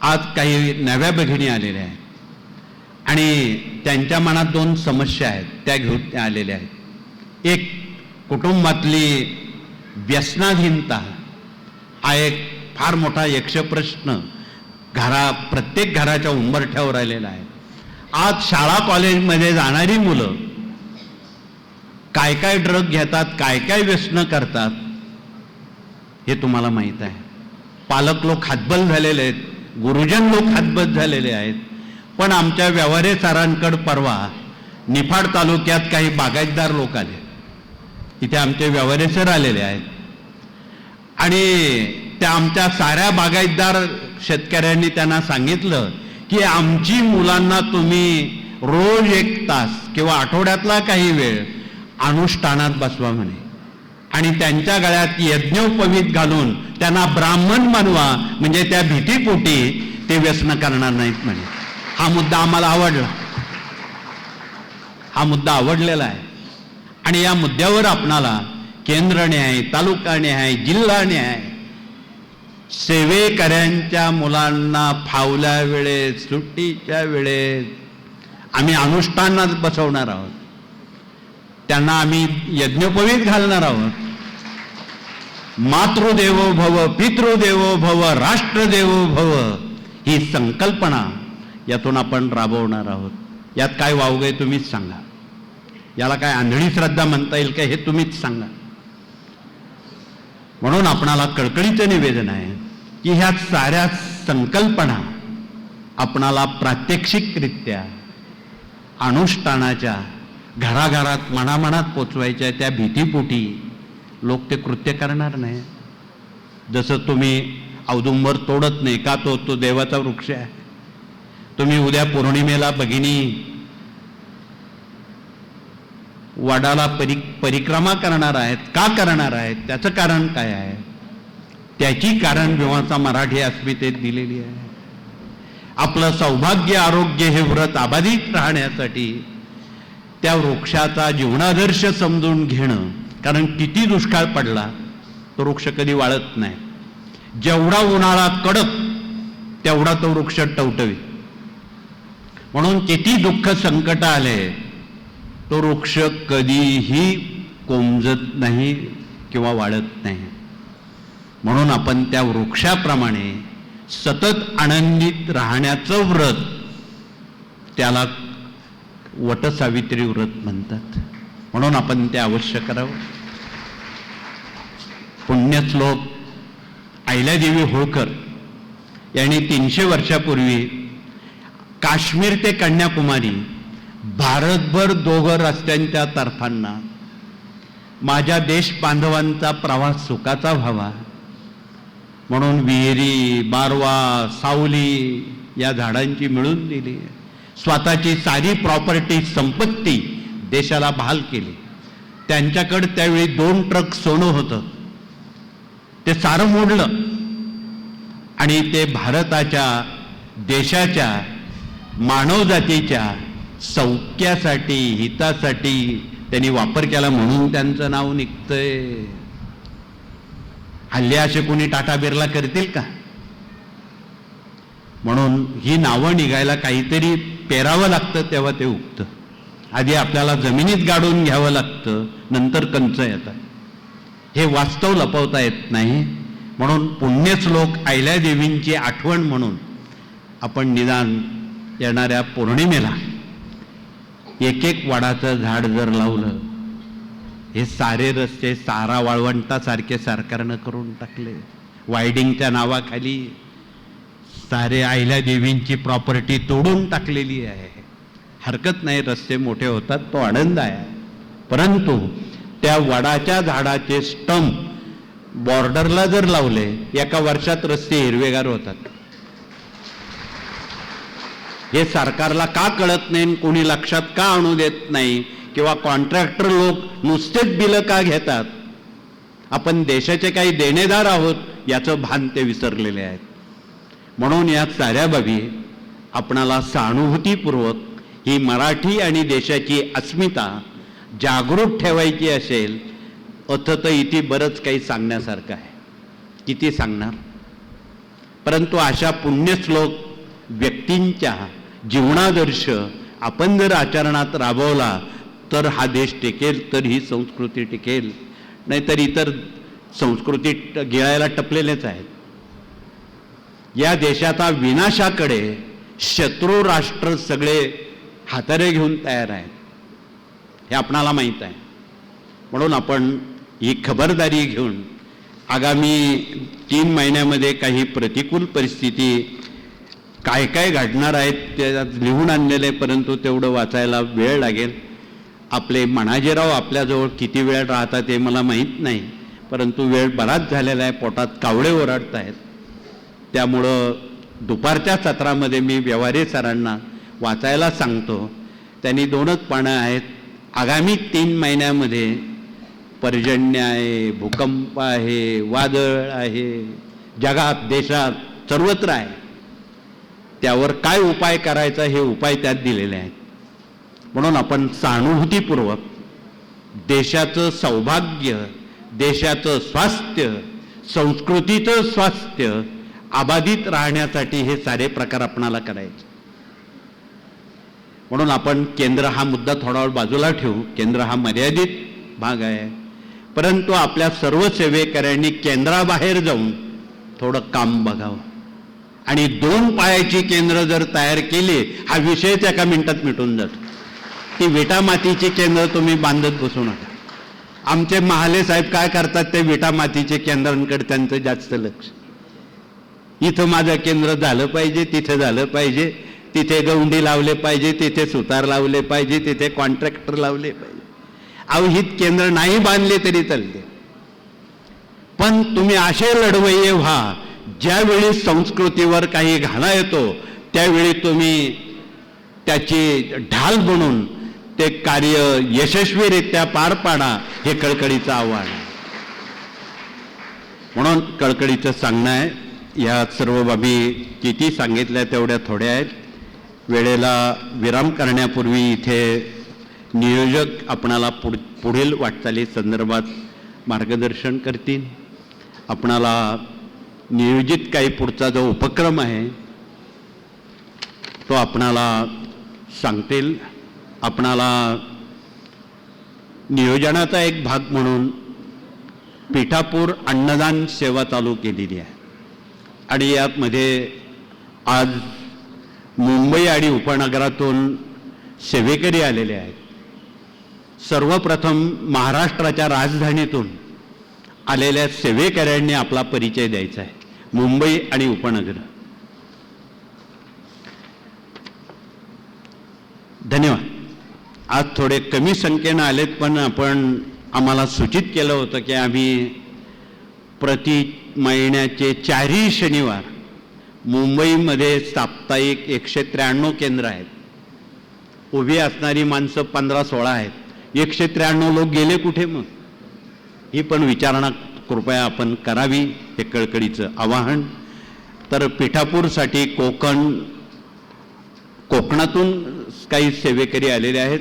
आज काही नव्या भगिनी आलेल्या आहेत आणि त्यांच्या मनात 2 समस्या आहेत, त्या घेऊन त्या आलेल्या आहेत. एक, कुटुंबातली व्यसनाधीनता हा एक फार यक्ष यक्षप्रश्न प्रत्येक घराच्या उंबरठ्यावर आलेला आहे. आज शाळा कॉलेजमध्ये जाणारी मुलं काय काय ड्रग घेतात, काय काय व्यसनं करतात हे तुम्हाला माहीत आहे. पालक लोक हातबल झालेले आहेत, गुरुजन लोक हातबल झालेले आहेत. पण आमच्या व्यवहारे सरांकडे परवा निफाड तालुक्यात काही बागायतदार लोक आले. इथे आमचे व्यवहारे सर आलेले आहेत आणि त्या आमच्या साऱ्या बागायतदार शेतकऱ्यांनी त्यांना सांगितलं की आमची मुलांना तुम्ही रोज 1 तास किंवा आठवड्यातला काही वेळ अनुष्ठानात बसवा म्हणे आणि त्यांच्या गळ्यात यज्ञोपवीत घालून त्यांना ब्राह्मण बनवा, म्हणजे त्या भीतीपोटी ते व्यसन करणार नाहीत म्हणे. हा मुद्दा आम्हाला आवडला, हा मुद्दा आवडलेला आहे आणि या मुद्द्यावर आपणाला केंद्र न्याय, तालुका न्याय, जिल्हा न्याय, सेवेकऱ्यांच्या मुलांना फावल्या वेळेत, सुट्टीच्या वेळेत आम्ही अनुष्ठानात बसवणार आहोत, त्यांना आम्ही यज्ञोपवीत घालणार आहोत. मातृदेवो भव, पितृदेवो भव, राष्ट्रदेवो भव ही संकल्पना यातून आपण राबवणार आहोत. यात काय वावगंय तुम्हीच सांगा. याला काय आंधळी श्रद्धा म्हणता येईल का हे तुम्हीच सांगा. म्हणून आपणाला कळकळीचं निवेदन आहे की ह्या साऱ्या संकल्पना आपणाला प्रात्यक्षिकरित्या अनुष्ठानाच्या घराघरात मनामनात पोचवायच्या त्या भीतीपोटी लोक ते कृत्य करणार नाही. जसं तुम्ही औदुंबर तोडत नाही का, तो देवाचा वृक्ष आहे. तुम्ही उद्या पौर्णिमेला भगिनी वडाला परिक्रमा करणार आहेत, का करणार आहेत, त्याचं कारण काय आहे, त्याची कारण जेव्हाचा मराठी अस्मितेत दिलेली आहे. आपलं सौभाग्य आरोग्य हे व्रत अबाधित राहण्यासाठी त्या वृक्षाचा जीवनादर्श समजून घेणं. कारण किती दुष्काळ पडला तो वृक्ष कधी वाळत नाही. जेवढा उन्हाळा कडक तेवढा तो वृक्ष टवटवीत. म्हणून किती दुःख संकट आले तो वृक्ष कधीही कोमजत नाही किंवा वाळत नाही. म्हणून आपण त्या वृक्षाप्रमाणे सतत आनंदित राहण्याचं व्रत, त्याला वटसावित्री व्रत म्हणतात. म्हणून आपण ते अवश्य करावं. पुण्यश्लोक अहिल्यादेवी होळकर यांनी 300 वर्षापूर्वी काश्मीर ते कन्याकुमारी भारतभर 2 रस्त्यांच्या तर्फांना माझ्या देश बांधवांचा प्रवास सुखाचा व्हावा म्हणून विहिरी, बारवा, सावली या झाडांची मिळून दिली. स्वतःची सारी प्रॉपर्टी, संपत्ती देशाला बहाल केली. त्यांच्याकडे त्यावेळी 2 ट्रक सोनं होतं. ते सारं मोडलं आणि ते भारताच्या, देशाच्या, मानवजातीच्या सौख्यासाठी, हितासाठी त्यांनी वापर केला म्हणून त्यांचं नाव निघतंय. हल्ली असे कोणी टाटा बिर्ला करतील का? म्हणून ही नावं निघायला काहीतरी पेरावं लागतं तेव्हा ते उगतं. आधी आपल्याला जमिनीत गाडून घ्यावं लागतं, नंतर कंच येतात. हे वास्तव लपवता येत नाही. म्हणून पुण्यश्लोक अहिल्यादेवींची आठवण म्हणून आपण निदान येणाऱ्या पौर्णिमेला एक वडाचं झाड जर लावलं. हे सारे रस्ते सारा वाळवंटासारखे सरकारनं करून टाकले. वायडिंगच्या नावाखाली सारे अहिल्यादेवींची प्रॉपर्टी तोडून टाकलेली आहे. हरकत नाही, रस्ते मोठे होतात, तो आनंद आहे. परंतु त्या वडाच्या झाडाचे स्टंप बॉर्डरला जर लावले, एका वर्षात रस्ते हिरवेगार होतात. हे सरकारला का कळत नाही, कोणी लक्षात का आणू देत नाही, किंवा कॉन्ट्रॅक्टर लोक नुसतेच बिलं का घेतात? आपण देशाचे काही देणेदार आहोत याचं भान ते विसरलेले आहेत. म्हणून या साऱ्या बाबी आपणाला सहानुभूतीपूर्वक ही मराठी आणि देशाची अस्मिता जागृत ठेवायची असेल, अथत इथे बरंच काही सांगण्यासारखं आहे. किती सांगणार? परंतु अशा पुण्यश्लोक व्यक्तींच्या जीवनादर्श आपण जर आचरणात राबवला तर हा देश टिकेल, तर ही संस्कृती टिकेल. नाहीतर इतर संस्कृती गिळायला टपलेलेच आहेत. या देशाचा विनाशाकडे शत्रू राष्ट्र सगळे हातारे घेऊन तयार आहेत, हे आपणाला माहीत आहे. म्हणून आपण ही खबरदारी घेऊन आगामी 3 महिन्यामध्ये काही प्रतिकूल परिस्थिती काय काय घडणार आहेत ते लिहून आणलेले, परंतु तेवढं वाचायला वेळ लागेल. आपले मनाजीराव आपल्याजवळ किती वेळ राहतात ते मला माहीत नाही, परंतु वेळ बराच झालेला आहे. पोटात कावळे ओरडत आहेत. त्यामुळं दुपारच्या सत्रामध्ये मी व्यवहारे सरांना वाचायला सांगतो. त्यांनी 2च पानं आहेत. आगामी 3 महिन्यामध्ये पर्जन्य आहे, भूकंप आहे, वादळ आहे, जगात, देशात सर्वत्र आहे. त्यावर काय उपाय करायचा हे उपाय त्यात दिलेले आहेत. म्हणून आपण सहानुभूतीपूर्वक देशाचं सौभाग्य, देशाचं स्वास्थ्य, संस्कृतीचं स्वास्थ्य अबाधित राहण्यासाठी हे सारे प्रकार आपणाला करायचे. म्हणून आपण केंद्र हा मुद्दा थोडा वेळ बाजूला ठेवू. केंद्र हा मर्यादित भाग आहे, परंतु आपल्या सर्व सेवेकऱ्यांनी केंद्राबाहेर जाऊन थोडं काम बघावं. आणि 2 पायाची केंद्र जर तयार केली, हा विषयच एका मिनिटात मिटून जातो. ती विटा मातीची केंद्र तुम्ही बांधत बसू नका. आमचे महाले साहेब काय करतात, ते विटा मातीचे केंद्रांकडे त्यांचं जास्त लक्ष. इथं माझं केंद्र झालं पाहिजे, तिथं झालं पाहिजे, तिथे गवंडी लावले पाहिजे, तिथे सुतार लावले पाहिजे, तिथे कॉन्ट्रॅक्टर लावले पाहिजे. अवहित केंद्र नाही बांधले तरी चालते, पण तुम्ही असे लढवय्ये व्हा, ज्यावेळी संस्कृतीवर काही घाणा येतो त्यावेळी तुम्ही त्याची ढाल बनून ते कार्य यशस्वीरित्या पार पाडा, हे कळकळीचं आव्हान. म्हणून कळकळीचं सांगणं आहे. या सर्व बाबी किती सांगितल्या तेवढ्या थोड्या आहेत. वेळेला विराम करण्यापूर्वी इथे नियोजक आपणाला पुढील वाटचाली संदर्भात मार्गदर्शन करतील. आपणाला नियोजित काही पुढचा जो उपक्रम आहे तो आपणाला सांगतील. आपणाला नियोजनाचा एक भाग म्हणून पिठापूर अन्नदान सेवा चालू केलेली आहे आणि यामध्ये आज मुंबई आणि उपनगरातून सेवेकरी आलेले आहेत. सर्वप्रथम महाराष्ट्राच्या राजधानीतून आलेल्या सेवेकऱ्यांनी आपला परिचय द्यायचा आहे. मुंबई आणि उपनगर. धन्यवाद. आज थोडे कमी संख्येनं आलेत, पण आम्हाला सूचित केलं होतं की आम्ही प्रति महिन्याचे 4ही शनिवार मुंबईमध्ये साप्ताहिक 193 केंद्र आहेत. उभी असणारी माणसं 15-16 आहेत. 193 लोक गेले कुठे मग? ही पण विचारणा कृपया आपण करावी, हे कळकळीचं आवाहन. तर पिठापूरसाठी कोकणातून काही सेवेकरी आलेले आहेत.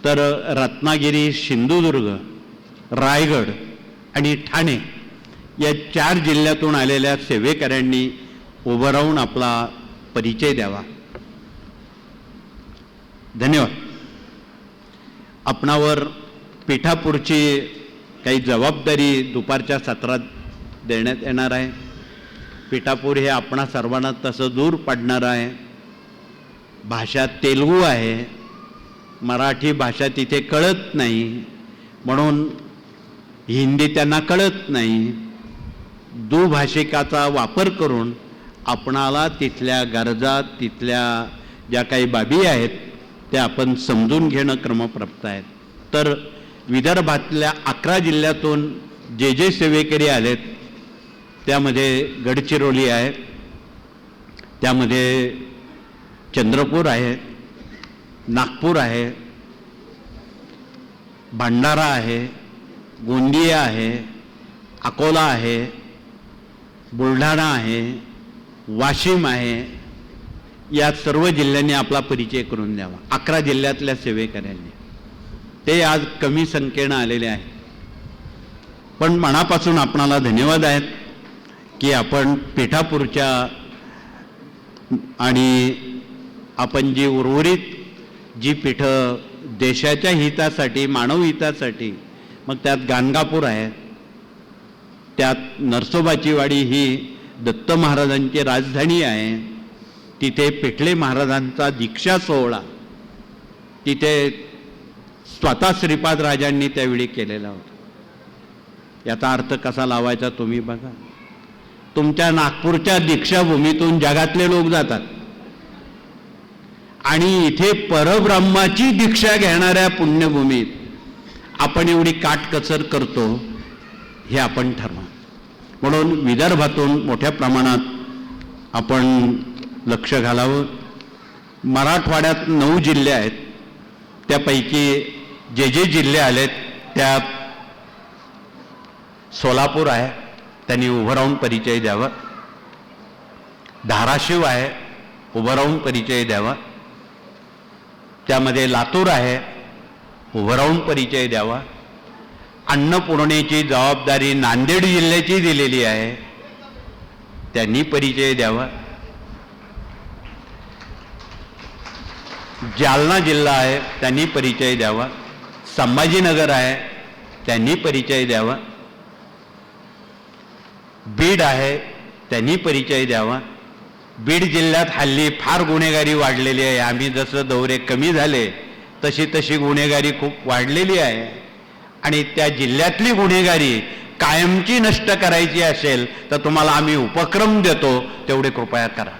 तर रत्नागिरी, सिंधुदुर्ग, रायगड आणि ठाणे या 4 जिल्ह्यातून आलेल्या सेवेकऱ्यांनी उभं राहून आपला परिचय द्यावा. धन्यवाद. आपणावर पिठापूरची काही जबाबदारी दुपारच्या सत्रात देण्यात येणार आहे. पिठापूर हे आपणा सर्वांना तसं दूर पडणार आहे. भाषा तेलुगू आहे, मराठी भाषा तिथे कळत नाही, म्हणून हिंदी त्यांना कळत नाही. दुभाषिकाचा वापर करून आपणाला तिथल्या गरजा, तिथल्या ज्या काही बाबी आहेत त्या आपण समजून घेणं क्रमप्राप्त आहेत. तर विदर्भातल्या 11 जिल्ह्यातून जे सेवेकरी आलेत त्यामध्ये गडचिरोली आहे, त्यामध्ये चंद्रपूर आहे, नागपूर आहे, भंडारा आहे, गोंदिया आहे, अकोला आहे, बुलढाणा आहे, वाशिम आहे. या सर्व जिल्ह्यांनी आपला परिचय करून द्यावा. 11 जिल्ह्यातल्या सेवेकऱ्यांनी. ते आज कमी संख्येनं आलेले आहेत, पण मनापासून आपणाला धन्यवाद आहेत की आपण पिठापूरच्या आणि आपण जी उर्वरित जी पीठं देशाच्या हितासाठी, मानव हितासाठी, मग त्यात गाणगापूर आहे, त्यात नरसोबाची वाडी ही दत्त महाराजांची राजधानी आहे, तिथे पेटले महाराजांचा दीक्षा सोहळा तिथे स्वतः श्रीपाद राजांनी त्यावेळी केलेला होता. याचा अर्थ कसा लावायचा तुम्ही बघा. तुमच्या नागपूरच्या दीक्षाभूमीतून जगातले लोक जातात आणि इथे परब्रह्माची दीक्षा घेणाऱ्या पुण्यभूमीत आपण एवढी काटकसर करतो, हे आपण ठरवा. म्हणून विदर्भातून मोठ्या प्रमाणात आपण लक्ष घालावं. मराठवाड्यात 9 जिल्हे आहेत, त्यापैकी जे जिल्हे आलेत त्यात सोलापूर आहे, त्यांनी उभं राहून परिचय द्यावा. धाराशिव आहे, उभं राहून परिचय द्यावा. त्यामध्ये लातूर आहे, उभं राहून परिचय द्यावा. अन्नपूर्णेची जबाबदारी नांदेड जिल्ह्याची दिलेली आहे, त्यांनी परिचय द्यावा. जालना जिल्हा आहे, त्यांनी परिचय द्यावा. संभाजीनगर आहे, त्यांनी परिचय द्यावा. बीड आहे, त्यांनी परिचय द्यावा. बीड जिल्ह्यात हल्ली फार गुन्हेगारी वाढलेली आहे. आम्ही जसं दौरे कमी झाले तशी तशी गुन्हेगारी खूप वाढलेली आहे आणि त्या जिल्ह्यातली गुन्हेगारी कायमची नष्ट करायची असेल तर तुम्हाला आम्ही उपक्रम देतो, तेवढे कृपया करा.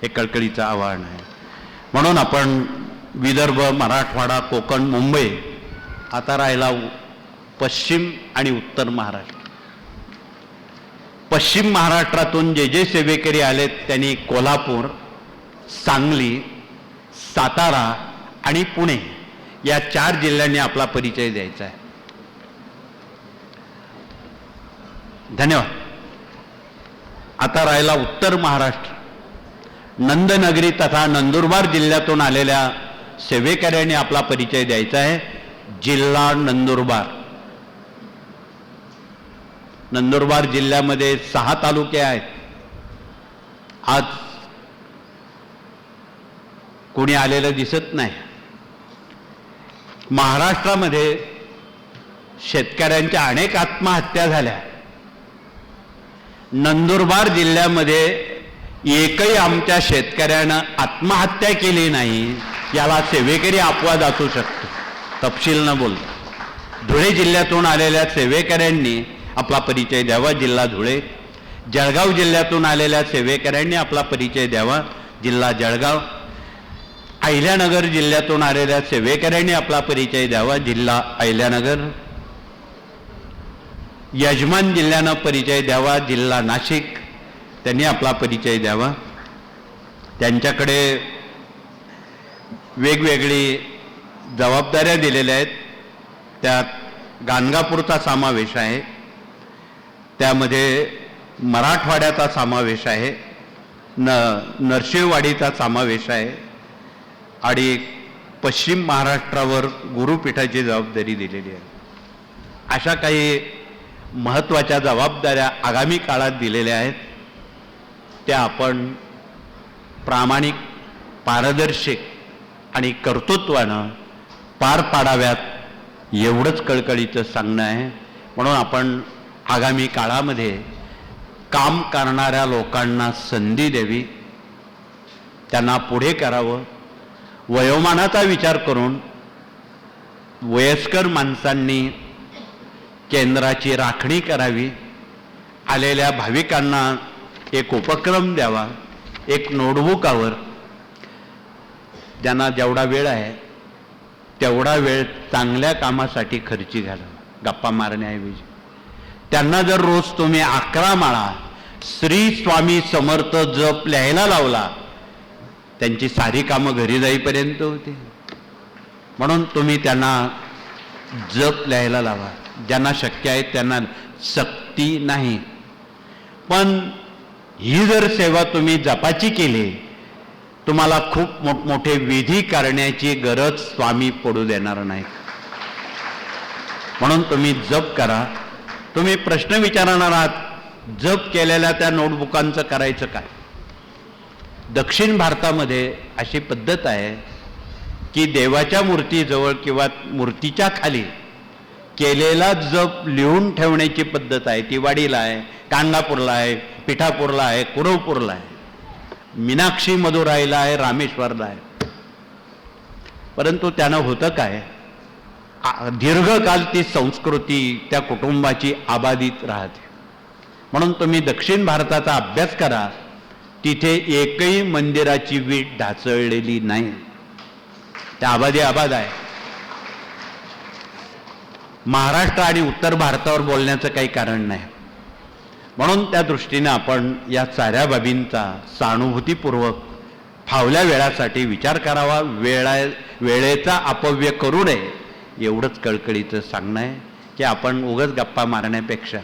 हे कळकळीचं आवाहन आहे. म्हणून आपण विदर्भ, मराठवाडा, कोकण, मुंबई, आता राहिला पश्चिम आणि उत्तर महाराष्ट्र. पश्चिम महाराष्ट्रातून जे जे सेवेकरी आलेत त्यांनी कोल्हापूर, सांगली, सातारा आणि पुणे या 4 जिल्ह्यांनी आपला परिचय द्यायचा आहे. धन्यवाद. आता राहिला उत्तर महाराष्ट्र. नंदनगरी तथा नंदुरबार जिल्ह्यातून आलेल्या सेवेकऱ्यांनी आपला परिचय द्यायचा आहे. जिल्हा नंदुरबार. नंदुरबार जिल्ह्यामध्ये 6 तालुके आहेत. आज कोणी आलेलं दिसत नाही. महाराष्ट्रामध्ये शेतकऱ्यांच्या अनेक आत्महत्या झाल्या. नंदुरबार जिल्ह्यामध्ये एकही आमच्या शेतकऱ्यानं आत्महत्या केली नाही, याला सेवेकरी अपवाद असू शकतो, तपशील न बोलता. धुळे जिल्ह्यातून आलेल्या सेवेकऱ्यांनी आपला परिचय द्यावा. जिल्हा धुळे. जळगाव जिल्ह्यातून आलेल्या सेवेकऱ्यांनी आपला परिचय द्यावा. जिल्हा जळगाव. अहिल्यानगर जिल्ह्यातून आलेल्या सेवेकऱ्यांनी आपला परिचय द्यावा. जिल्हा अहिल्यानगर. यजमान जिल्ह्यानं परिचय द्यावा. जिल्हा नाशिक. त्यांनी आपला परिचय द्यावा. त्यांच्याकडे वेगवेगळी जबाबदाऱ्या दिलेल्या आहेत. त्यात गाणगापूरचा समावेश आहे, त्यामध्ये मराठवाड्याचा समावेश आहे, नरशिववाडीचा समावेश आहे आणि पश्चिम महाराष्ट्रावर गुरुपीठाची जबाबदारी दिलेली आहे. अशा काही महत्त्वाच्या जबाबदाऱ्या आगामी काळात दिलेल्या आहेत. त्या आपण प्रामाणिक, पारदर्शक आणि कर्तृत्वानं पार पाडाव्यात, एवढंच कळकळीचं सांगणं आहे. म्हणून आपण आगामी काळामध्ये काम करणाऱ्या लोकांना संधी द्यावी, त्यांना पुढे करावं. वयोमानाचा विचार करून वयस्कर माणसांनी केंद्राची राखणी करावी. आलेल्या भाविकांना एक उपक्रम द्यावा. एक नोटबुकावर ज्यांना जेवढा वेळ आहे तेवढा वेळ चांगल्या कामासाठी खर्ची घालावा, गप्पा मारण्याऐवजी. त्यांना जर रोज तुम्ही 11 माळा श्री स्वामी समर्थ जप लिहायला लावला, त्यांची सारी कामं घरी जाईपर्यंत होते. म्हणून तुम्ही त्यांना जप लिहायला लावा. ज्यांना शक्य आहे त्यांना, सक्ती नाही. पण ही जर सेवा तुम्ही जपाची केली, तुम्हाला खूप मोठमोठे विधी करण्याची गरज स्वामी पडू देणार नाही. म्हणून तुम्ही जप करा. तुम्ही प्रश्न विचारणार आहात, जप केलेल्या त्या नोटबुकांचं करायचं काय? दक्षिण भारतामध्ये अशी पद्धत आहे की देवाच्या मूर्तीजवळ किंवा मूर्तीच्या खाली केलेला जप लिहून ठेवण्याची पद्धत आहे. ती वाडीला आहे, गाणगापूरला आहे, पिठापूरला आहे, कुरवपूरला आहे, मीनाक्षी मदुराईला आहे, रामेश्वरला आहे. परंतु त्यानं होतं काय, दीर्घकाल ती संस्कृती त्या कुटुंबाची आबादित राहते. म्हणून तुम्ही दक्षिण भारताचा अभ्यास करा, तिथे एकही मंदिराची वीट ढासळलेली नाही. त्या आबाद आहे. महाराष्ट्र आणि उत्तर भारतावर बोलण्याचं काही कारण नाही. म्हणून त्या दृष्टीने आपण या साऱ्या बाबींचा सहानुभूतीपूर्वक फावल्या वेळासाठी विचार करावा. वेळेचा अपव्यय करू नये, एवढंच कळकळीचं सांगणं आहे की आपण उगाच गप्पा मारण्यापेक्षा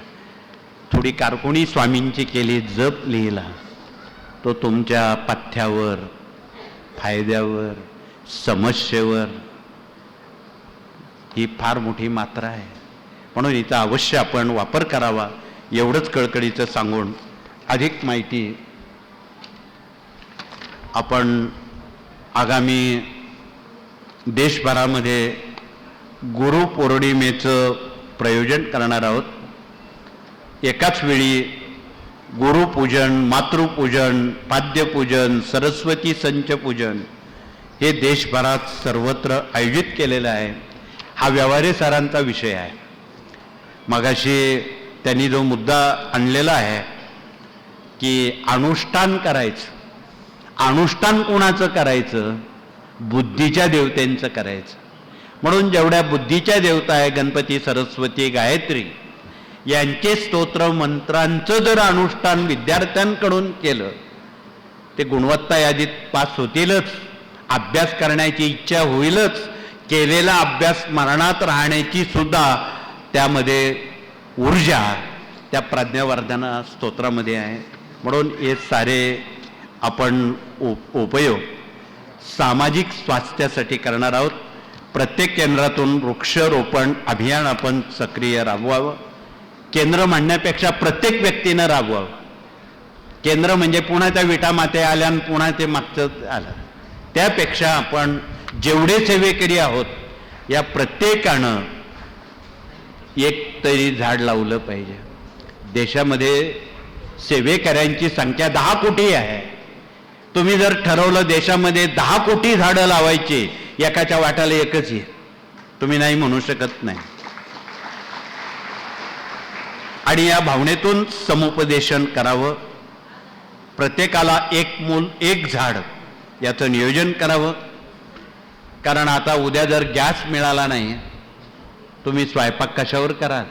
थोडी कारकुनी स्वामींची केली, जप लिहिला, तो तुमच्या पथ्यावर, फायद्यावर, समस्येवर ही फार मोठी मात्रा आहे. म्हणून हिचा अवश्य आपण वापर करावा, एवढंच कळकळीचं सांगून अधिक माहिती आपण आगामी देशभरामध्ये गुरुपौर्णिमेचं प्रयोजन करणार आहोत. एकाच वेळी गुरुपूजन, मातृपूजन, पाद्यपूजन, सरस्वती संचपूजन हे देशभरात सर्वत्र आयोजित केलेलं आहे. हा व्यवहारे सरांचा विषय आहे. मगाशी त्यांनी जो मुद्दा आणलेला आहे की अनुष्ठान करायचं, अनुष्ठान कोणाचं करायचं? बुद्धीच्या देवतेंचं करायचं. म्हणून जेवढ्या बुद्धीच्या देवता आहे, गणपती, सरस्वती, गायत्री, यांचे स्तोत्र मंत्रांचं जर अनुष्ठान विद्यार्थ्यांकडून केलं, ते गुणवत्ता यादीत पास होतीलच, अभ्यास करण्याची इच्छा होईलच, केलेला अभ्यास स्मरणात राहण्याची सुद्धा त्यामध्ये ऊर्जा त्या प्रज्ञावर्धन स्तोत्रामध्ये आहे. म्हणून हे सारे आपण उपयोग सामाजिक स्वास्थ्यासाठी करणार आहोत. प्रत्येक केंद्रातून वृक्षरोपण अभियान आपण सक्रिय राबवावं. केंद्र म्हणण्यापेक्षा प्रत्येक व्यक्तीनं राबवावं. केंद्र म्हणजे पुन्हा त्या विटा माते आल्या आणि पुन्हा ते मागचं आलं, त्यापेक्षा आपण जेवढे सेवेकरी आहोत या प्रत्येकानं एक तरी झाड लावलं पाहिजे. देशामध्ये सेवेकऱ्यांची संख्या 10 कोटी आहे. तुम्ही जर ठरवलं देशामध्ये 10 कोटी झाडं लावायची, एकाच्या वाट्याला एकच आहे, तुम्ही नाही म्हणू शकत नाही. आणि या भावनेतून समुपदेशन करावं. प्रत्येकाला एक मूल एक झाड याचं नियोजन करावं. कारण आता उद्या जर गॅस मिळाला नाही, तुम्ही स्वयंपाक कशावर कराल?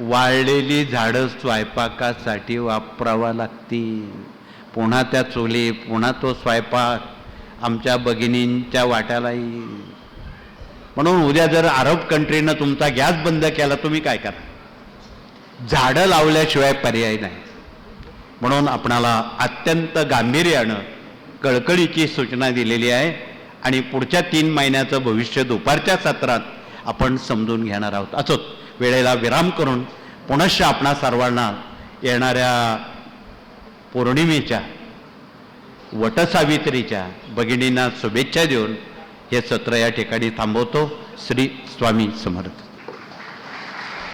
वाळलेली झाडं स्वयंपाकासाठी वापरावा लागतील. पुन्हा त्या चुली, पुन्हा तो स्वयंपाक आमच्या भगिनींच्या वाट्याला येईल. म्हणून उद्या जर अरब कंट्रीनं तुमचा गॅस बंद केला, तुम्ही काय करा? झाडं लावल्याशिवाय पर्याय नाही. म्हणून आपणाला अत्यंत गांभीर्यानं कळकळीची सूचना दिलेली आहे आणि पुढच्या 3 महिन्याचं भविष्य दुपारच्या सत्रात आपण समजून घेणार आहोत. असोच वेळेला विराम करून पुनश्च आपणा सर्वांना येणाऱ्या पौर्णिमेच्या, वटसावित्रीच्या भगिनींना शुभेच्छा देऊन हे सत्र या ठिकाणी थांबवतो. श्री स्वामी समर्थ.